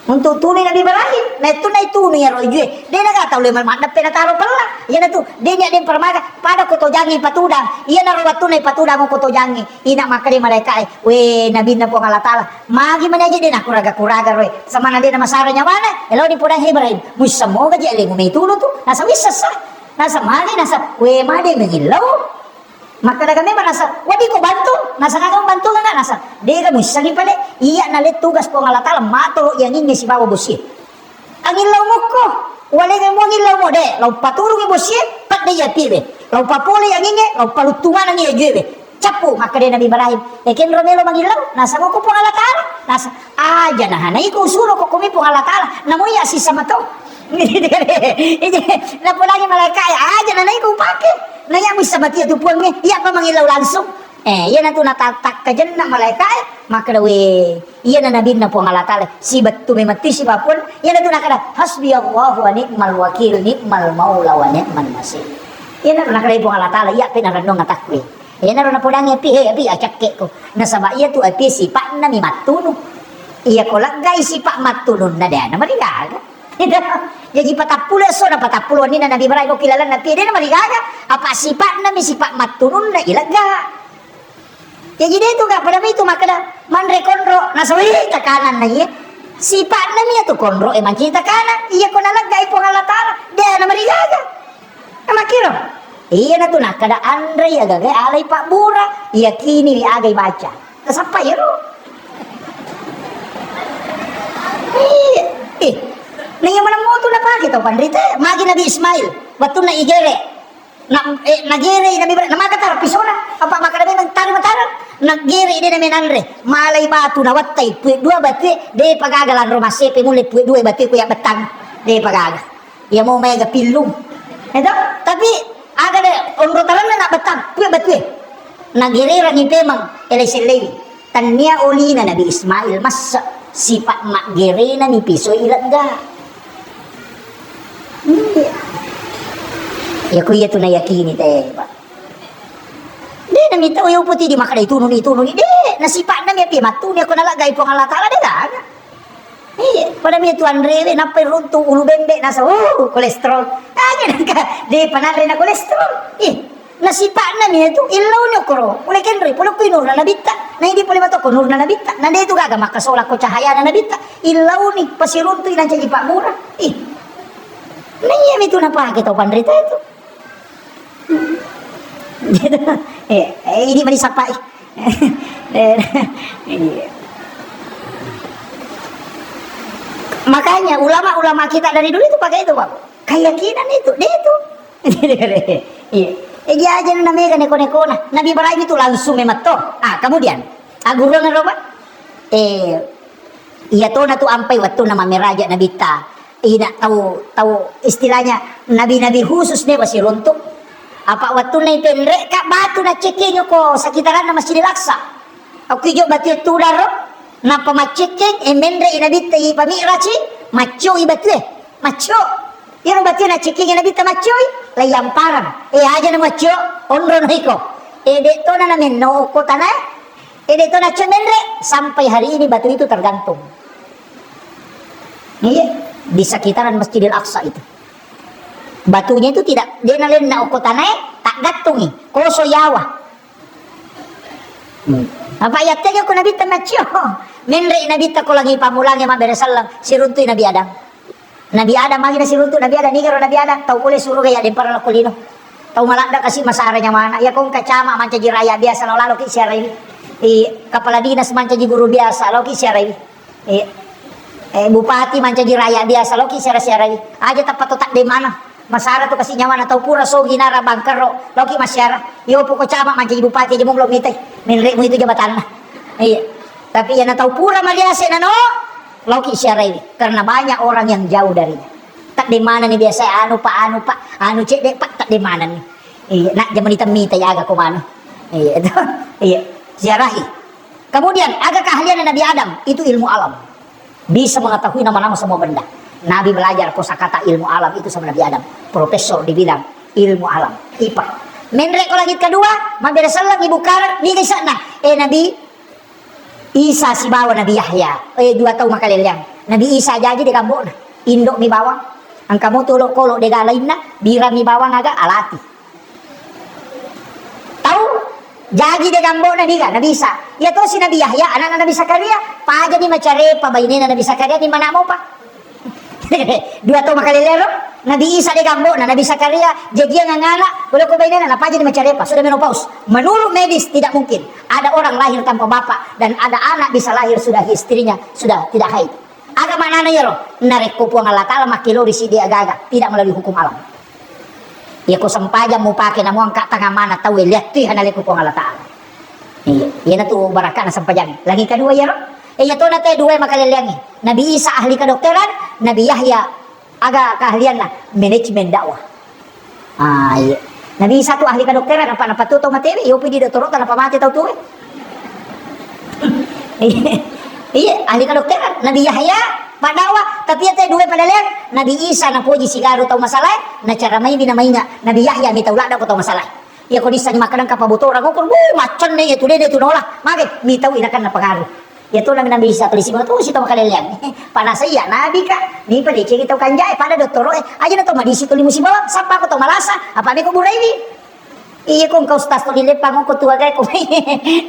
[SPEAKER 1] untuk tuni Nabi Ibrahim na itu ya rojue dia na tahu le mat depe na taro pella ya na tu dia nya dempara maka pada ko to jangan patuda iya na rawat tunai patuda mo ko to jangan ina makari mereka we nabi na po Allah Taala magi man aja dia na kuraga roy sama na dia na masaranya mana elo di podang Ibrahim musamo gaji ale mo may tulo tu nasa wisasa nasa mali nasa we made mengilau maka daga memang nasa wadi ko bantu nasa kagam bantu nga nasa dia ka musagi pale iya nalit tugas po Allah Taala matolo yang ingin si bawa busi ang ilaw mo ko wala nga mo ang ilaw mo de law paturong busi pat dia pibe law papuli ang ingin law palutungan ang iya juwe capu maka dia Nabi Ibrahim ken romelo mangilaw nasa mo ko po Allah Taala nasa aja nah hanay ko suruh ko kumi po Allah Taala namo ya si sama to na po lagi malaikat aja na naik kung pake nanya bisa mati itu puangnya iya pa mangilaw langsung iya na to natatak ka dyan na malaikat maka daw iya na nabi na po ang Allah Taala si batu may mati si bapun iya na to nakada hasbiyallahu wa ni'mal wakil ni'mal maula wa ni'man nasir iya na nakada po ang Allah Taala iya pinaranong atakwe iya na ron na po lang api acak ko nasaba iya to api sipa na mi matuno iya ko lagay sipa matunon na dyan na marigaga jadi patapula so na patapuluan ni na Nabi Ibrahim ko kilala na pide na marigaga apa sipat na mi sipat matunun na ilaga jadi dia itu gak pada itu maka manre konro nasawi takanan na iya sipat na mi itu konro eman kita kanan iya ko nalaga ipo Allah Taala dia na marigaga na makiro iya na to nakada andre ya gagay alay Pak Bura iya kini agay baca kasapa yero nanya mana mo to na pagi to pandrite magi Nabi Ismail batu na igere nagere Nabi na makatar pisona apa makada memang tar nagere ide na menanre malay batu na wattay dua batu de pagagalan rumah sepe mulit dua batu ko ya betang de pagaga ya mau mega pilung itu tapi aga de onrotalan na betang dua batu nagere rangi pemang eleselewi tanya oli na Nabi Ismail mas sifat mak gere na ni piso ilaga ya kuya tu na yakini teh pak de na minta uyo puti di makada itu nuni de nasipa na mi api matu ni ako nalagay po ang Allah Taala de gaga pada mi tuan rewe na peruntu ulu bembe nasa kolesterol aja naka de panare na kolesterol nasipa na mi itu ilaw ni okoro ule kenri polo ko nur na nabita na hindi pole mato ko nur na nabita na de itu gaga makasola ko cahaya na nabita ilaw ni pasiruntu ilan caji Pak Mura nanya itu napa kita pandrita itu ini mari sapa makanya ulama-ulama kita dari dulu itu pakai itu Pak keyakinan itu dia itu iya aja namanya neko-neko Nabi Ibrahim itu langsung memato kemudian agurang apa iya to na tu ampai waktu nama meraja Nabi ta ina tahu istilahnya nabi-nabi khusus nih masih runtuh apa waktu na ipenre ka batu na ceking ko sa kitaran na Masjid Al-Aqsa aku jo batu tu daro na pamaceking emendre inabita i pamirachi macho ibatu macho iro batu na ceking inabita macho layamparan aja na macho onron hiko de to na namin no ko tanay Itu na menre, sampai hari ini batu itu tergantung. Iya, di sekitaran Masjidil Aqsa itu. Batunya itu tidak, dia nalin na ukotanae, tak gantungi, koso yawa. Apa ayatnya ko nabita matyo? Menre nabita ko lagi pamulangi maberesalang siruntui Nabi Adam. Nabi Adam lagi na siruntu Nabi Adam, nigaro Nabi Adam, tau uli suruh gaya din para lakulino. Tau malanda kasi masaranya mana, ya kung kacama manca jiraya biasa no lalo ki siya rin. Kepala dinas manca ji guru biasa, lo ki siya rin. Bupati manca jiraya biasa, lo ki siya rin. Aja tapat tak di mana. Masara to kasi nyaman atau pura so ginara bangkero loki masyara yo po ko chama man bupati jemong lo mitay minre mo itu jabatan na tapi yan atau pura maliase na no loki syara ini karena banyak orang yang jauh darinya tak di mana nih biasa anu pa anu cek dek pak tak di mana nih nak jaman hitam mitay aga kumano itu ziarahi. Kemudian aga keahlian Nabi Adam itu ilmu alam, bisa mengetahui nama-nama semua benda. Nabi belajar kosakata ilmu alam itu sama Nabi Adam, profesor di bidang ilmu alam, IPA. Menrek ko langit kedua, maberesalang ibu karat, ni kaysa na. Nabi Isa si bawa Nabi Yahya, 2 tahun makalelyang. Nabi Isa jadi di kambo na, indok mi bawang. Ang kamu tulok kolok de galain na, bira mi bawang aga alati. Tahu? Jadi de kambo na diga, Nabi Isa. Ya to si Nabi Yahya, anak Nabi Zakaria, pa jadi macare pa bainin na Nabi Zakaria di mana mo pa? 2 tahun makalilero Nabi Isa di gambo na Nabi Zakaria jagian ngangana boleh ko bainin na jadi macarepa sudah menopause. Menurut medis tidak mungkin ada orang lahir tanpa bapak dan ada anak bisa lahir sudah istrinya sudah tidak haid. Aga mana na yero narek ko po ang Allah Ta'ala makilo di sidi agaga tidak melalui hukum alam. Ya ko sampaja mo pake na mo ang katanga mana tahu lihat tu hanalik ko po ang Allah Ta'ala. Iya na tu baraka na sampajan. Lagi kedua yero ito na tayo 2 makaliliangi. Nabi Isa ahli kedokteran, Nabi Yahya aga keahlian na manajemen dakwah. Iya. Nabi Isa tu ahli kedokteran apa napatuto materi, iyo pidi doktor ta napamati taw tuwi. Iya, ahli kedokteran. Nabi Yahya padawa, tapi tayo 2 padalian. Nabi Isa na puji sigaro taw masalah, na cara may binamay Nabi Yahya mi taw lada ko taw masalah. Iya ko disa ni makanan kapabutora ko kun macon ne itu de nola. Mage mi taw inakan na pangaruh. Ya tu lang Nabi Isa tulis mo to si to makaliliang panasaya nabi ka ni pa di kita kanjay pada doktor aja na to madisi tulis mo si bawa sapa ko to malasa apa mi ko buray ni iya kung ka ustas to dilepang ko tuwa kay ko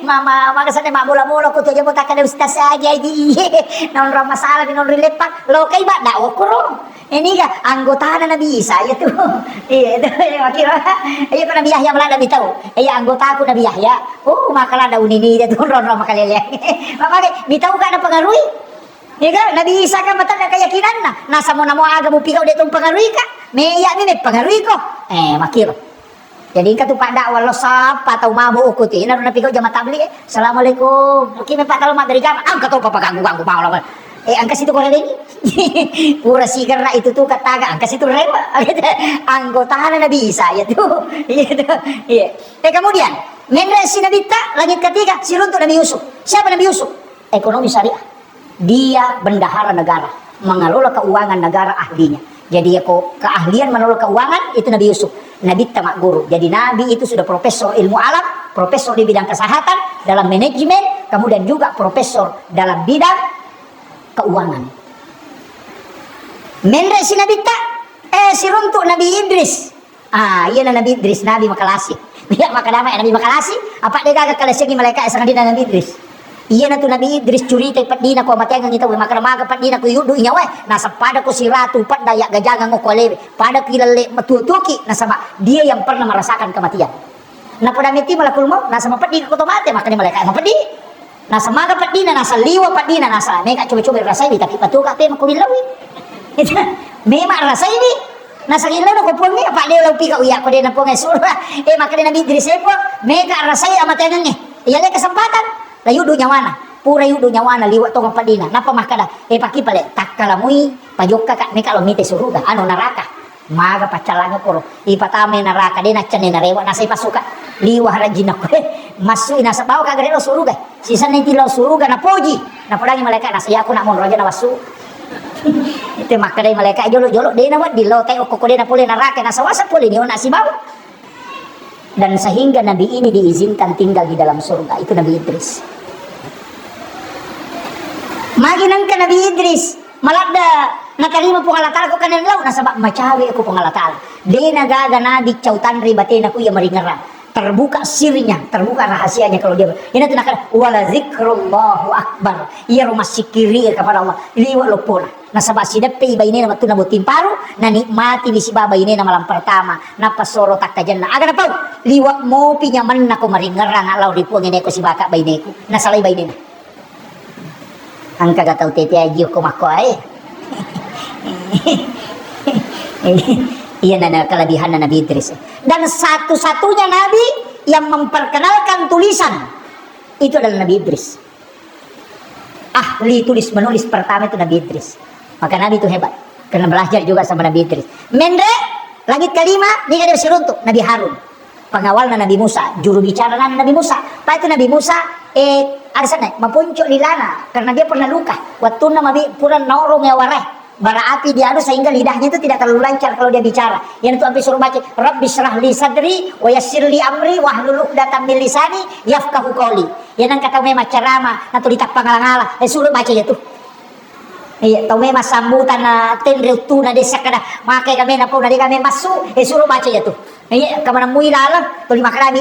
[SPEAKER 1] mama magasane mabula-mula ko to jamo takane ustas aja di non ra masalah non rilepang lo kay ba daw ko ro ini ka anggota na Nabi Isa ya tu iya itu makira iya ko Nabi Yahya malada bitaw iya anggota ko Nabi Yahya makala daw nini itu ron makaliliang makanya bitaw ka na pangaruhi ya kan Nabi Isa ka mata na keyakinan na nasa mo na mo aga mo pigaw detong pangaruhi ka may iya ni pangaruhi ko makira. Jadi katupak dakwah lo sapa tau mamu ukuti naru na pigaw jama tabli assalamualaikum kimi pak kalau mat dari jam ang katol papaganggu mau lawan angkas itu korang ini pura sigar na itu tuh kataga angkas itu rewa anggota Nabi Isa ya tuh iya kemudian menresi Nabi tak langit ketiga siruntuk Nabi Yusuf. Siapa Nabi Yusuf? Ekonomi syariah, dia bendahara negara, mengelola keuangan negara ahlinya. Jadi keahlian mengelola keuangan itu Nabi Yusuf. Nabi tamak guru. Jadi Nabi itu sudah profesor ilmu alam, profesor di bidang kesehatan, dalam manajemen, kemudian juga profesor dalam bidang keuangan. Menresi Nabi tak siruntuk Nabi Idris. Iya Nabi Idris, Nabi makalasi. Biar makadama Nabi makalasi, apa dia gagak kalasi malaikat sangat dina Nabi Idris. Iya na tu Nabi Idris curi tay padina ko matiangan kita we makaramaga padina ko yudo inya we nasa pada ko si ratu pad daya gajangan ko kolebe pada kilale matutuki nasa dia yang pernah merasakan kematian. Na pada miti malakul maut nasa mapadi ko tomate makanya malaikat mapadi. Nasa maga padina nasa liwa padina nasa meka coba-coba rasai tapi patuka te makulilawi. Memang rasai ni nasa ilaw ko pun ni apa dia law pika uya ko din po ngesura makanya Nabi Idris po meka rasai amatiangan ni. Iyale kesempatan layudo nyawana pura yudo nyawana liwat tong padina napa makada paki pale takkalamui pajokka ka meka lo mite suruga ano naraka maga pacalanga puro ipatame naraka dina chane narewa nasa ipasuka liwah rajina ko masu ina sa bawa kagare lo suruga sisa ni tilo suruga na poji na padangi malaikat nasa ya ko na mon raja na wasu itu makada malaikat jolo-jolo dina wat dilo tay ko dina pule naraka nasa wasa pule ni ona si bawa dan sehingga Nabi ini diizinkan tinggal di dalam surga itu Nabi Idris. Maginang ka Nabi Idris, malagda nakarima po Allah Ta'ala ko kanan law, nasabak macawi ako po Allah Ta'ala. Di nagaganabi chautan ribate na kuya maringara. Terbuka sirnya, terbuka rahasianya kalau dia. Ini tuh nakal wala zikrullahu akbar. Ia rumah sikiri kepada Allah. Liwa lopona. Nasabak sidapi iba ini nama tu nabutin paru, na nikmati di si baba ini na malam pertama, na pasoro tak kajan na. Aga na pau, liwa mo pinyaman na ko maringara nga law ripo ngene ko si baka ba ini ko. Nasalay ba ini na. Ang kagataw tete ayo ko mako ay. Iyan na kelebihan na Nabi Idris. Dan satu-satunya Nabi yang memperkenalkan tulisan itu adalah Nabi Idris. Ahli tulis menulis pertama itu Nabi Idris. Maka Nabi itu hebat karena belajar juga sama Nabi Idris. Mendre langit kelima dia ada seruntuk Nabi Harun. Pengawal Nabi Musa, juru bicara Nabi Musa. Pak itu Nabi Musa ada sana mapuncuk lilana karena dia pernah luka. Waktu Nabi pura norong ya wareh. Bara api dia sehingga lidahnya itu tidak terlalu lancar kalau dia bicara. Yang itu sampai suruh baca Rabbi syrah li sadri wa yassir li amri wahlul 'uqdatam min lisani yafqahu qawli. Yang nang kata memang carama atau ditak pangalangala suruh baca itu. Iya, tau memang sambutan na tenreutu na desa kada makai kami na po na di kami masuk suruh baca itu. Iya, kamana mui lalang tuli makarami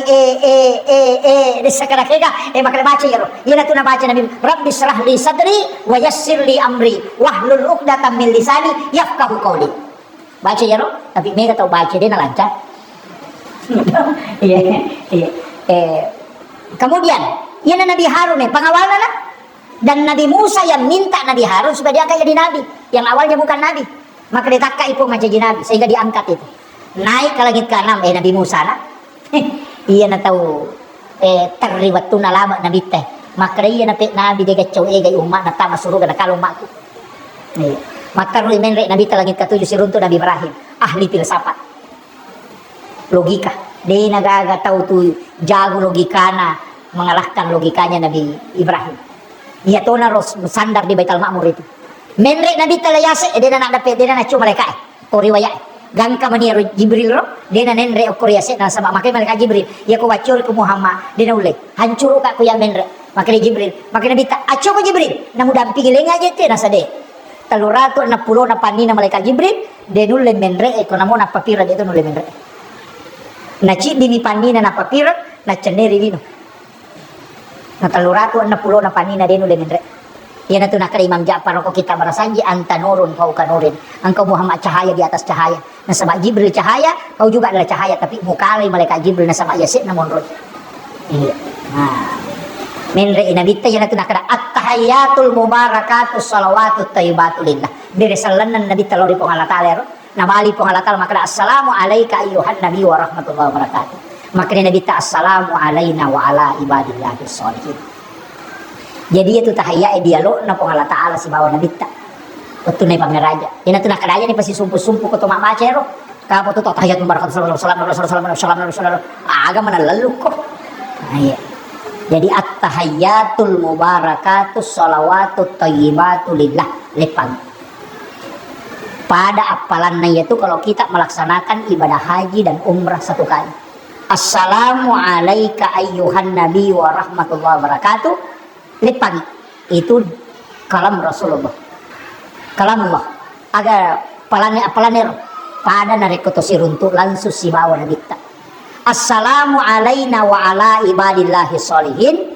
[SPEAKER 1] desa kada kega makala baca ya. Iya tu na baca Nabi Rabbi syrah li sadri wa yassir li amri wahlul 'uqdatam min lisani yafqahu qawli. Baca ya, tapi mereka tahu baca dia na lancar. Iya, iya. Kemudian, iya Nabi Harun pengawalna lah. Dan Nabi Musa yang minta Nabi Harun supaya dia angkat jadi Nabi. Yang awalnya bukan Nabi. Maka dia takka itu menjadi Nabi. Sehingga diangkat itu. Naik ke langit ke-6. Nabi Musa na. Iya na tahu. Terlibat tu na lama Nabi teh. Maka iya na Nabi dia gacau gay umat na tama suruga na kalong makku. Maka rui menrek Nabi teh langit ke-7 siruntu Nabi Ibrahim. Ahli filsafat. Logika. Dia nagaga tahu tu jago logikana. Mengalahkan logikanya Nabi Ibrahim. Iya to na sandar di Baitul Ma'mur itu. Menrek Nabi talayase dia na dapat dia na cuma mereka ko riwayat. Gangka mani Jibril ro dia na nenre ko riwayat na sama makai mereka Jibril. Ya ko wacur ke Muhammad dia na ulek. Hancur ka ko ya menrek. Makai Jibril. Makai Nabi ta aco ko Jibril. Na mudampingi lenga aja teh na sade. Taluratu na pulo na panina malaikat Jibril. Dia nulen menrek ko namo na papira dia tu nulen menrek. Na ci bini panina na papira na ceneri dino. Na taluratu na pulo na panina din ulit menre. Yan na ito na Imam Ja'far ko kita barasanji anta nurun kau kanurin. Engkau Muhammad cahaya di atas cahaya. Nasaba Jibril cahaya, kau juga adalah cahaya tapi mukalai malaikat Jibril nasaba Yasin namun rod. Iya. Nah. Menre inabita yan na ito na at-tahiyatul mubarakatus salawatut thayyibatu lillah. Birisalanan nabi talori pong Allah Ta'ala. Nabali pong Allah Ta'ala maka assalamu alayka ayyuhan nabi wa rahmatullahi wa barakatuh. Maka nabita assalamu alayna wa ala ibadillahis sholihin. Jadi itu tahiyya dialog na pong Allah Ta'ala si bawa nabita. Waktu na pamiraja. Yan na nakadaya ni pasi sumpu-sumpu ko tumak macero. Kapo to tahiyat mubarakatuh sallallahu alaihi wasallam. Aga manalalu ko. Iya. Jadi at-tahiyyatul mubarakatus salawatut thayyibatu lillah lepang. Pada apalannya itu kalau kita melaksanakan ibadah haji dan umrah satu kali. Assalamu alayka ayyuhan nabi wa rahmatullahi wa barakatuh. Lepang itu kalam Rasulullah. Kalam Allah. Agar palane pada narekoto siruntu lansus si bawa nabita. Assalamu alayna wa ala ibadillahi sholihin.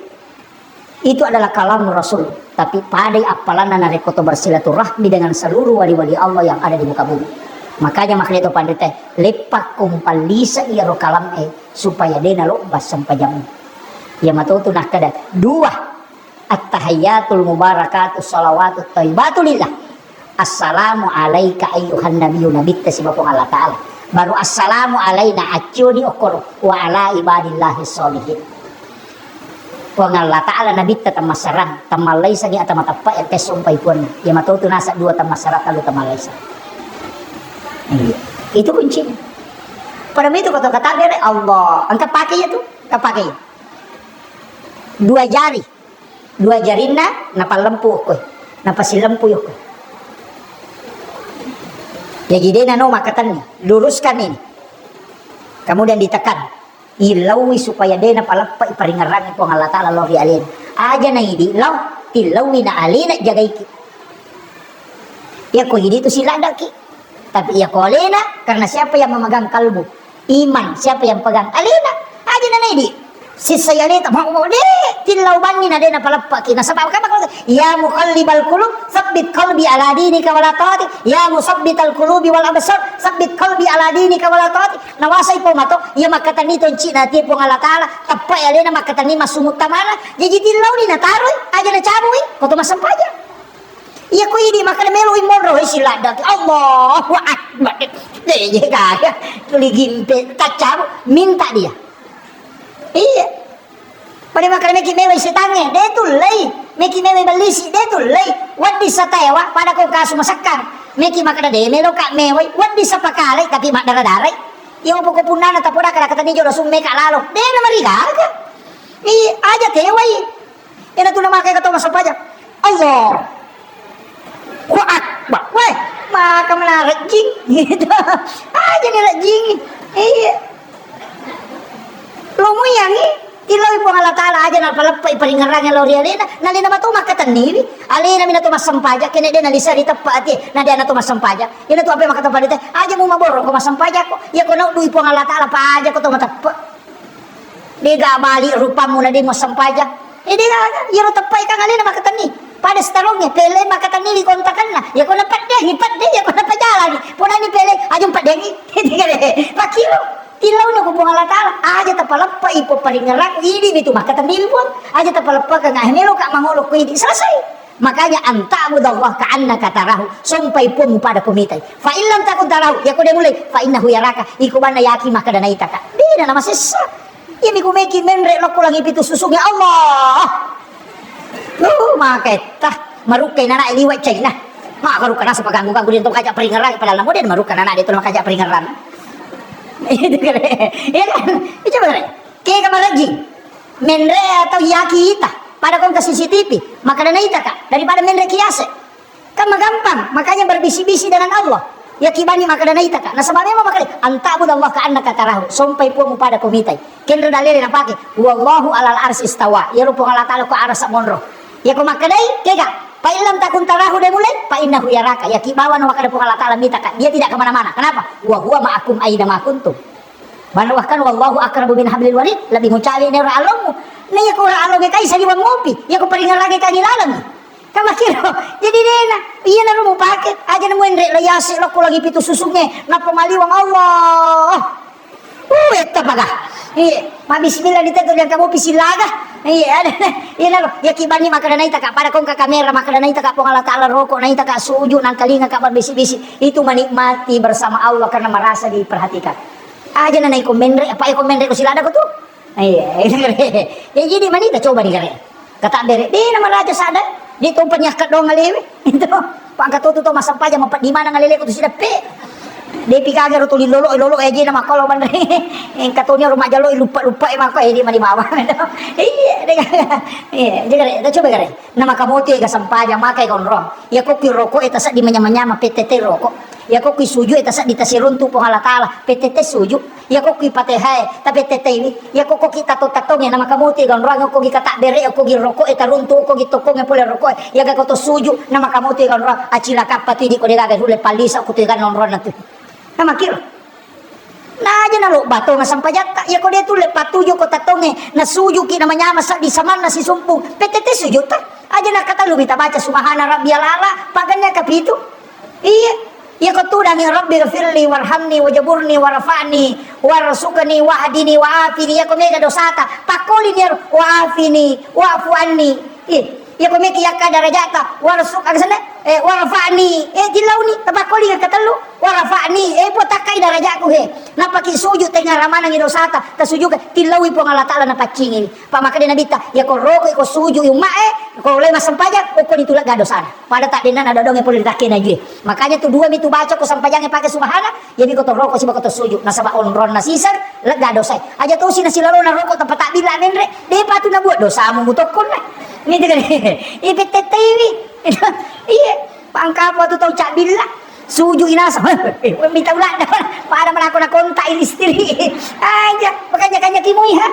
[SPEAKER 1] Itu adalah kalam Rasul. Tapi pada apalana narekoto bersilaturahmi dengan seluruh wali-wali Allah yang ada di muka bumi. Makanya makanya itu pandai lepak kumpal lisa iya ro kalam supaya dia nalobas sampai jam. Ya matutu nak kada dua at-tahiyyatul mubarakatus salawatut thayyibatu lillah. Assalamu alayka ayyuhan nabiyyu nabitta sibapun Allah Ta'ala. Baru assalamu alayna acuni okor wa ala ibadillahis sholihin. Wa Allah Ta'ala nabitta tamasaran tamalai sagi atamatapa tes umpai pun. Ya matutu nasa dua tamasarat lalu tamalai sa. Itu kuncinya. Pada itu kata-kata dari Allah. Angkat pakai ya tuh, angkat pakai. Dua jarina, napa lempu ko, napa si lempu yuk. Ya jadi nano makatan luruskan ini. Kemudian ditekan. Ilawi supaya dia napa lepa iparingarang po Allah Ta'ala lo rialin. Aja na idi law tilawi na alina jagay ki. Ya ko hindi to sila ki. Tapi ya ko alina karena siapa yang memegang kalbu iman, siapa yang pegang alina aja na di. Si sayalita mau di tilaw bani na din na palapa ki na sabab ka ya muqallibal qulub sabbit qalbi ala dinika wala ta'ati ya musabbital qulubi wal absar sabbit qalbi ala dinika wala ta'ati nawasay po mato ya makatani ton ci na ti po Allah taala tapay ale na makatani masumut tamana jadi tilaw ni na taroy aja na chaboy ko to masampaja iya ko ini makana melo imoro sila dat Allahu akbar de kaya tuligimpe tacabo minta dia. Iya. Pada makanya meki mewe setange, dia tu lei. Meki mewe balisi, dia tu lei. Wat bisa tewa pada kau kasu masakkan. Meki makana de melo kak mewe, wat bisa pakale tapi mak darah-darah. Yang pokok punana tapoda kada kata nijo langsung meka lalo. Dia nama rigaga. Iya, aja tewa. Ina tu nama kayak kata masuk aja. Allah. Wah, wah, maka menarik jing. Gitu. Aja nih jing. Iya. Lo mo yangi tilaw po Allah taala aja na palapay paringarang lo rialina nalina matu makataniwi alina mina to masampaja kene de nalisa di tepati na dia na to masampaja ina to ape makatapadita aja mo maboro ko masampaja ko ya ko na duy po Allah taala pa aja ko to matappa di ga bali rupa mo na di mo sampaja di ga yero tapay ka alina makatani pada starongnya pele makatani di kontakan na ya ko na padde ya ko na pajalan puna ni pele ajung paddengi di ga pakilo tilaw na kupong Allah taala aja tapalapa ipo paringarak ini itu maka tandilpon aja tapalapa ka ngahmelo ka mangolok ko hindi selesai makanya antabud Allah ka annaka tarahu sumpay po mo pada kumitay fa illam takun tarahu ya ko de mulai fa innahu yaraka iko ban yaki maka danay taka di na masessa ini ko meki menre lo ko lang ipitu susungnya Allah maketa marukay na iliwat chay na makaruka na sa paganggu-ganggu dito kaja paringarak padahal mo din maruka na dito lang kaja paringaran. Itu kan, ya kan? Itu benar. Kayak kemaraji, menre atau yaki ita, pada kau ke CCTV, maka dana ita kak daripada menre kiase, kan gampang. Makanya berbisi-bisi dengan Allah. Ya kibani maka dana ita kak. Nah sebabnya apa makanya? Antabud Allah ka annaka tarahu. Sampai pun pada komitai. Kenre dalil na pake. Wallahu alal ars istawa. Ya rupa Allah taala ko aras monro. Ya ko makadai, kaya. Pa ilam takun tarahu de mulai pa innahu yaraka ya kibawan wa kada Allah taala mita kan dia tidak kemana mana kenapa wa huwa ma'akum aina ma kuntum bahkan wallahu akrabu min hablil warid lebih mucawi ne ra alamu ne ya ko ra alamu kai sa diwang ngopi ya ko paringan lagi ka nilalang kama kiro jadi dena iya na rumo paket aja na mo enre layasi lo ko lagi pitu susungnya na pamaliwang Allah eta paga ma bismillah dito yang kamu pisilaga iya na ya kibani maka na ita ka para kong ka kamera maka na ita ka po Allah taala rokok na ita ka suju nang kalinga ka berbisi-bisi itu menikmati bersama Allah karena merasa diperhatikan aja na nai komendre apa komendre ko silada ko tuh iya ya jadi manita coba di kare kata bere di nama raja sada di tumpan nyakat dong ngalewe itu pangkat tutu to masampaja mapat di mana ngalele ko tuh sida pe Depi kagak rotuli lolo aja nama kalau mana yang katanya rumah jalo lupa emang kok ini mah di bawah iya jadi coba kare nama kamu tuh gak sampah yang makai konrom ya kok rokok eta sak di menyama PTT rokok ya kok suju eta sak ditasirun tu Allah taala PTT suju ya kok patehai tapi PTT ini ya kok kita tatong nama kamu tuh konrom kok kita tak bere kok rokok eta runtu kok tokong pole rokok ya kok to suju nama kamu tuh konrom acila kapati di kode gagak hule palisa aku tuh kan nonron nanti nama kira na aja na lo bato nga sampajata ya ko dia tu le patuyo ko tatonge na suju ki namanya masa di saman na si sumpung PTT suju ta aja na kata lu bita baca subhana rabbiyal ala paganya kapitu iya ya ko tu dan ya rabbi ghfirli warhamni wajaburni warfa'ni warzuqni wahdini wa'afini ya ko mega dosata pakoli ni wa'afini wa'fu anni ya ko meki yakka darajata warzuq agsana warfa'ni dilauni tabakoli nga katalo warafa'ni potakai darajaku he napaki sujud tengah ramana ngi dosata tasuju tilawi po Allah taala napacingin pamaka dina bita ya ko roko ko suju yung mae ko le masampaja ko ditulak ga dosana pada tak dinan ada dong poli ditakin aja makanya tu dua mitu baca ko sampajange pake subhana ya bi ko to roko siba ko to suju nasaba onron na sisar lega dosa aja tu sina silaro na roko tempat tak bila menre de patu na buat dosa mu mutokon na ni dengan IPTT iya pangkap waktu tahu cak bila suju inasa minta ulang pada menakut kontak istri aja makanya kimui ha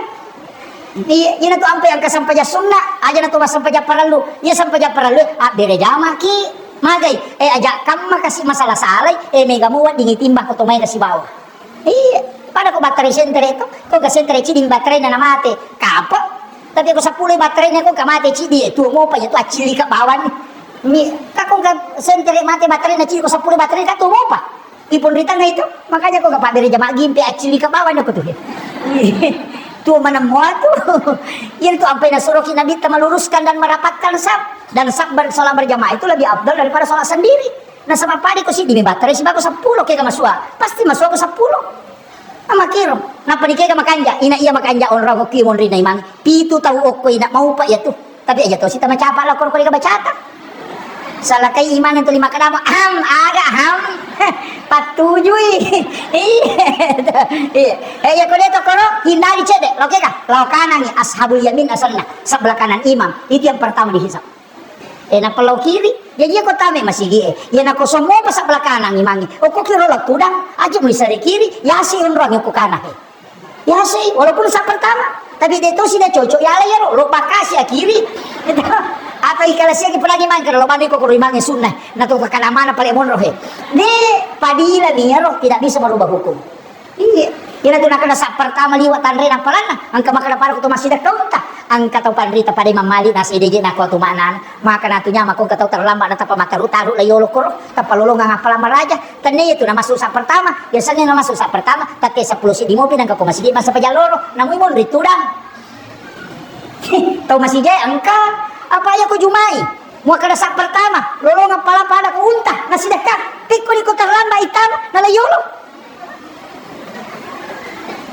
[SPEAKER 1] Iya, ina tu ampe yang kasampaja sunnah, aja na tu masampaja paralu. Iya sampaja paralu, bere jama ki. Magay, aja kam makasih masalah salay, mega muat dingitimbah ko tumay kasi bawah. Iya, pada ko baterai sentre itu, ko ka sentre ciding baterai na namate. Kapo? Tapi ko 10 baterainya ko kamate cidi, tu mo pa itu acili ka bawan. Mi, kakong ka sentre mate baterai na cidi ko 10 baterai ka tu mo pa. Ipon rita na itu, makanya ko ka bere jama gimpe acili ka bawan ko tu. Tuh mana muat tuh. Yang itu sampai nasuruh Nabi kita meluruskan dan merapatkan saf. Dan saf sholat berjamaah itu lebih abdul daripada sholat sendiri. Nah sama padi ko si di baterai si bago 10 kayak masua. Pasti masua ko 10. Ama kiro. Napa dikaya ka makanja? Ina iya makanja on rago ki mon rina imang. Pitu tahu oko ina mau pa ya tuh. Tapi aja tuh si tama capa lah ko ka bacata. Salah kay iman itu 5 kadama aga patujui iya ko dito koro hindari cede oke kah lau kanan ni ashabul yamin asalna sebelah kanan imam itu yang pertama dihisap na pelau kiri jadi ko tame masigi na ko semua pa sebelah kanan imangi o ko kiro lo tudang aja mo isari kiri ya si unrang ko kanan ya si walaupun sa pertama tapi dito sila cocok ya la lo bakasi ya kiri atau ikalasya ki palagi man kalau mami ko kurimang sunnah na to kalamana pala mon rohe ni padila niya tidak bisa merubah hukum iya ina to nakana sa pertama liwat tanre ng palana ang kamakana para ko to masida kaunta ang kataw panrita pada mamali na sidigi na ko tumanan maka natunya makong kataw terlambat na tapa mataru-taru layolo ko tapalulong nga pala maraja tani ito na masuk sa pertama biasanya na masuk sa pertama tate sa pulusi di mo pinang ko masigi masa pajaloro namoy mon ritudang tau masigi angka apa ya ko jumai mua kada sak pertama lolongan pala pada ko unta nasidakah pikko di ko terlamba itam nalayolo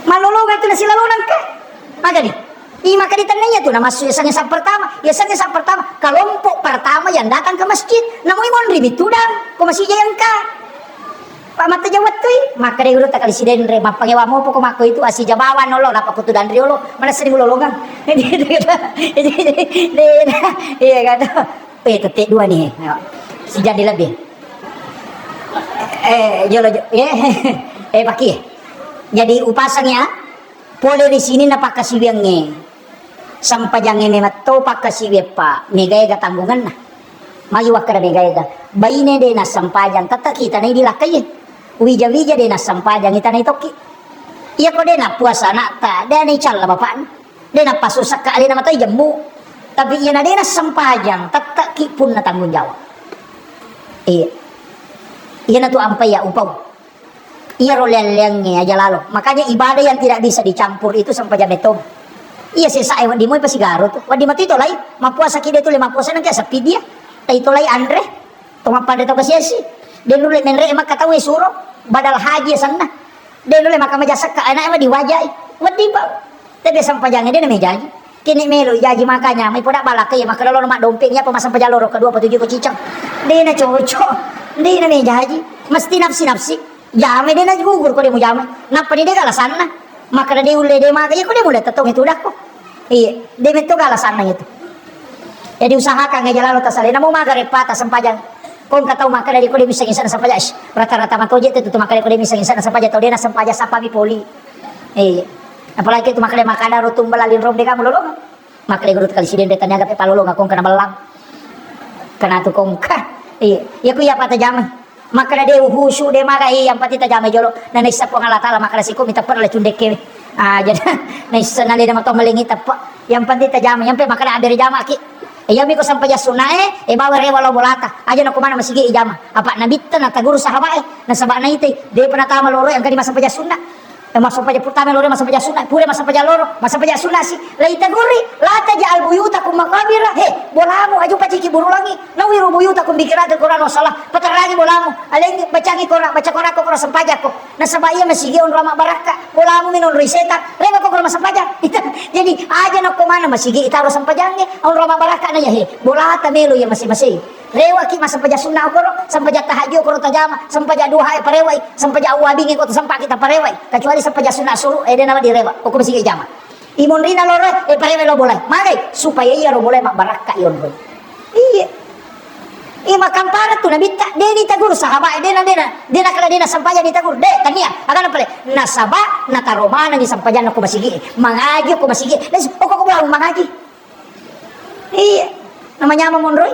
[SPEAKER 1] malolongan tu nasilalonang ka magani ima ka ditananya tu nama yasanya sak pertama kelompok pertama yang datang ke masjid namoy mon rimit tudang ko masih jayang ka Pak mata jawat tuh, maka dia urut tak kali si denre, mapangewa mo poko mako itu asi jabawan nolo, napa kutu dan riolo, mana sering mulolongan, iya kan, itu T2 nih, si jadi lebih, jolo, paki, jadi upasangnya, boleh di sini napa kasih biangnya, sampai jangan nemat to pak kasih pak, megaya tanggungan nah, maju wakar megaya, bayi nede nas sampajan, tata kita nih dilakai. Wija-wija dena sampajang itana itoki iya ko dena puasa anak ta dena icalla bapak dena pasusak ka alina matay jambu tapi iya na dena sampajang tatta ki pun na tanggung jawab iya na tu ampai ya upaw iya roleng-lengnya aja lalu makanya ibadah yang tidak bisa dicampur itu sampajang betom iya sesai wadi mo pasigaro tu wadi mati to lai mapuasa kide tu 5 puasa nang kaya sapi dia ta ito lai andre tumapan dito kasi si denu le menre emak katawe suro badal haji sana denu le maka majasak ka anak emak diwajai wadi ba tebe sampajang dia me jaji kini melo jaji makanya may poda balak kay maka lolo mak dompengnya pemasang pajaloro kedua petujuh ko cicang dena cocok dena me jaji mesti nafsi jame dena gugur ko dia mo jame napa dia kala sana maka dia ule dia maka ya ko dia mulai tetong itu dah ko iya dia meto kala sana itu jadi usahakan ngajalalo tasalena mo magarepata sampajang kung kataw maka dari ko di bisa insan sa pajas rata-rata man toje tu maka dari ko di bisa insan sa pajas tau dia na sa pajas sa pami poli apalagi tu maka dari makada rutung balalin rom de kamu lolong maka dari gurut kali siden de tanya gape palolong akong kana balang kana tu kong ka ya ku ya pata jamai maka dari husu de maka yang pati ta jamai jolo na naisa po ngala tala maka si ko mita per le tundek ke jadi naisa na le na mato malingit apa yang pati ta jamai yang pe maka dari jama ki mi ko sampai sunae bawa rewa lo bolata aja nak mana masih ijama apa nabita na taguru sahabae na sabana ite de penatama loro yang kadi masuk sunna masuk paja pertama loro masuk paja sunna pure masuk paja loro masuk paja sunna si lai taguri la tajal buyutakum maqabira bolamu aju paciki burulangi nawiru buyutakum bikirat alquran wa salah pataragi bolamu aleng bacangi kora baca kora ko kora sampaja ko na sabaya masih on rama baraka bolamu minon riseta rewa ko kora sampaja jadi aja nak mana masih itaro sampajangnya on rama baraka na ya bolata melo ya masih rewa ki masa paja sunna ko sampaja tahajud ko tajama sampaja duha parewai sampaja awabingi ko sampa kita parewai kecuali sampaja sunna suruh dia nama direwa ko masih ijama imon rina loro parewai lo boleh magai supaya iya lo boleh mak baraka yon boy iya makampara tu nabita deni tagur sahaba dena kala dena sampaja di tagur de tania akan pale nasaba nataromana di sampajan ko masigi mangaji ko masigi les ko bawa mangaji iya namanya monroy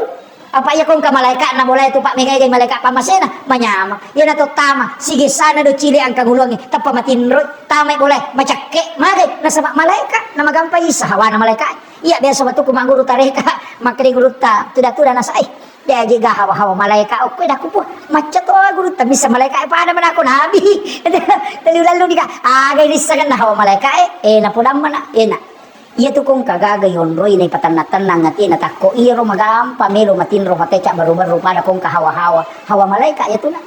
[SPEAKER 1] apa ya kong ka malaikat na boleh tu pak megay malaikat pamasena manyama ya na to tama sige sana do chili ang kagulongi tappa matinroy tama boleh macakke magay nasaba malaikat na magampay sahawa na malaikat iya biasa waktu kumanguru tareka makri guru ta tuda nasai dia juga hawa-hawa malaikat oke dah kupu macam tu guru tak bisa malaikat apa ada mana aku nabi tadi lalu dia agak disakan hawa malaikat na pudam mana na iya tu kong kagagay honroy na ipatanatan nang ngati na tako iro magampa melo matinro mateca baru-baru pada kong kahawa-hawa hawa malaikat ya tu na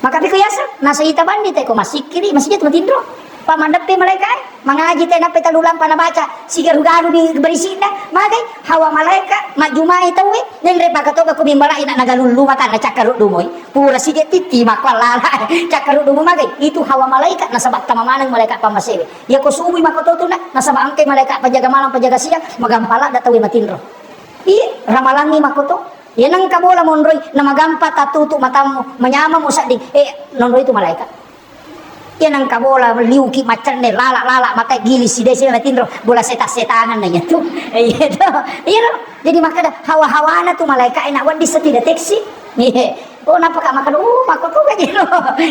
[SPEAKER 1] maka pikuyasa nasa itaban ni ko masikiri masih tu matinro pamandapi malaikat mangaji tayo napi talulang panabaca sigarugaru di berisina magay hawa malaikat majumai tawi nendre pagkatoga kumimbarain na nagalulumatan na cakarut dumoy pura sige titi makwalala cakarut dumoy magay itu hawa malaikat nasabat tamamanang malaikat pamasewe ya ko suwi makototo na nasaba angkay malaikat pajaga malam pajaga siang magampala datawi matinro ramalangi makoto yan ang kabola monroy na magampa tatuto matamu manyama mo sa di nonroy itu malaikat yan ang kabola liuki macan ne lala mata gili si desi na tinro bola setangan na yan tu jadi maka hawa-hawa na tu malaikat na wan di sa tideteksi napaka makan mako tu gitu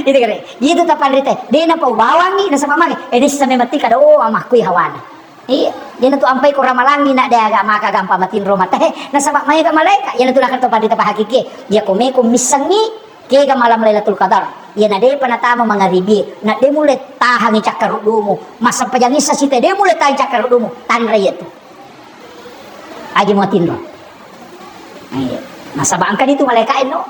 [SPEAKER 1] itu kare gitu tapan rite de na pau bawangi na sama magi di sa memati kada amahku hawana dia na tu ampai ko ramalangi na de aga maka gampa matinro mata na sama mai ka malaikat yan tu lakan to pandita pa hakiki dia ko misangi kaya malam Lailatul Qadar ya na de panatama mga ribi na de mulai tahangi cakarudumo masapajang isa site de mulai tahangi cakarudumo tanray ito aji mo tinro nasabaan ka dito malaikat no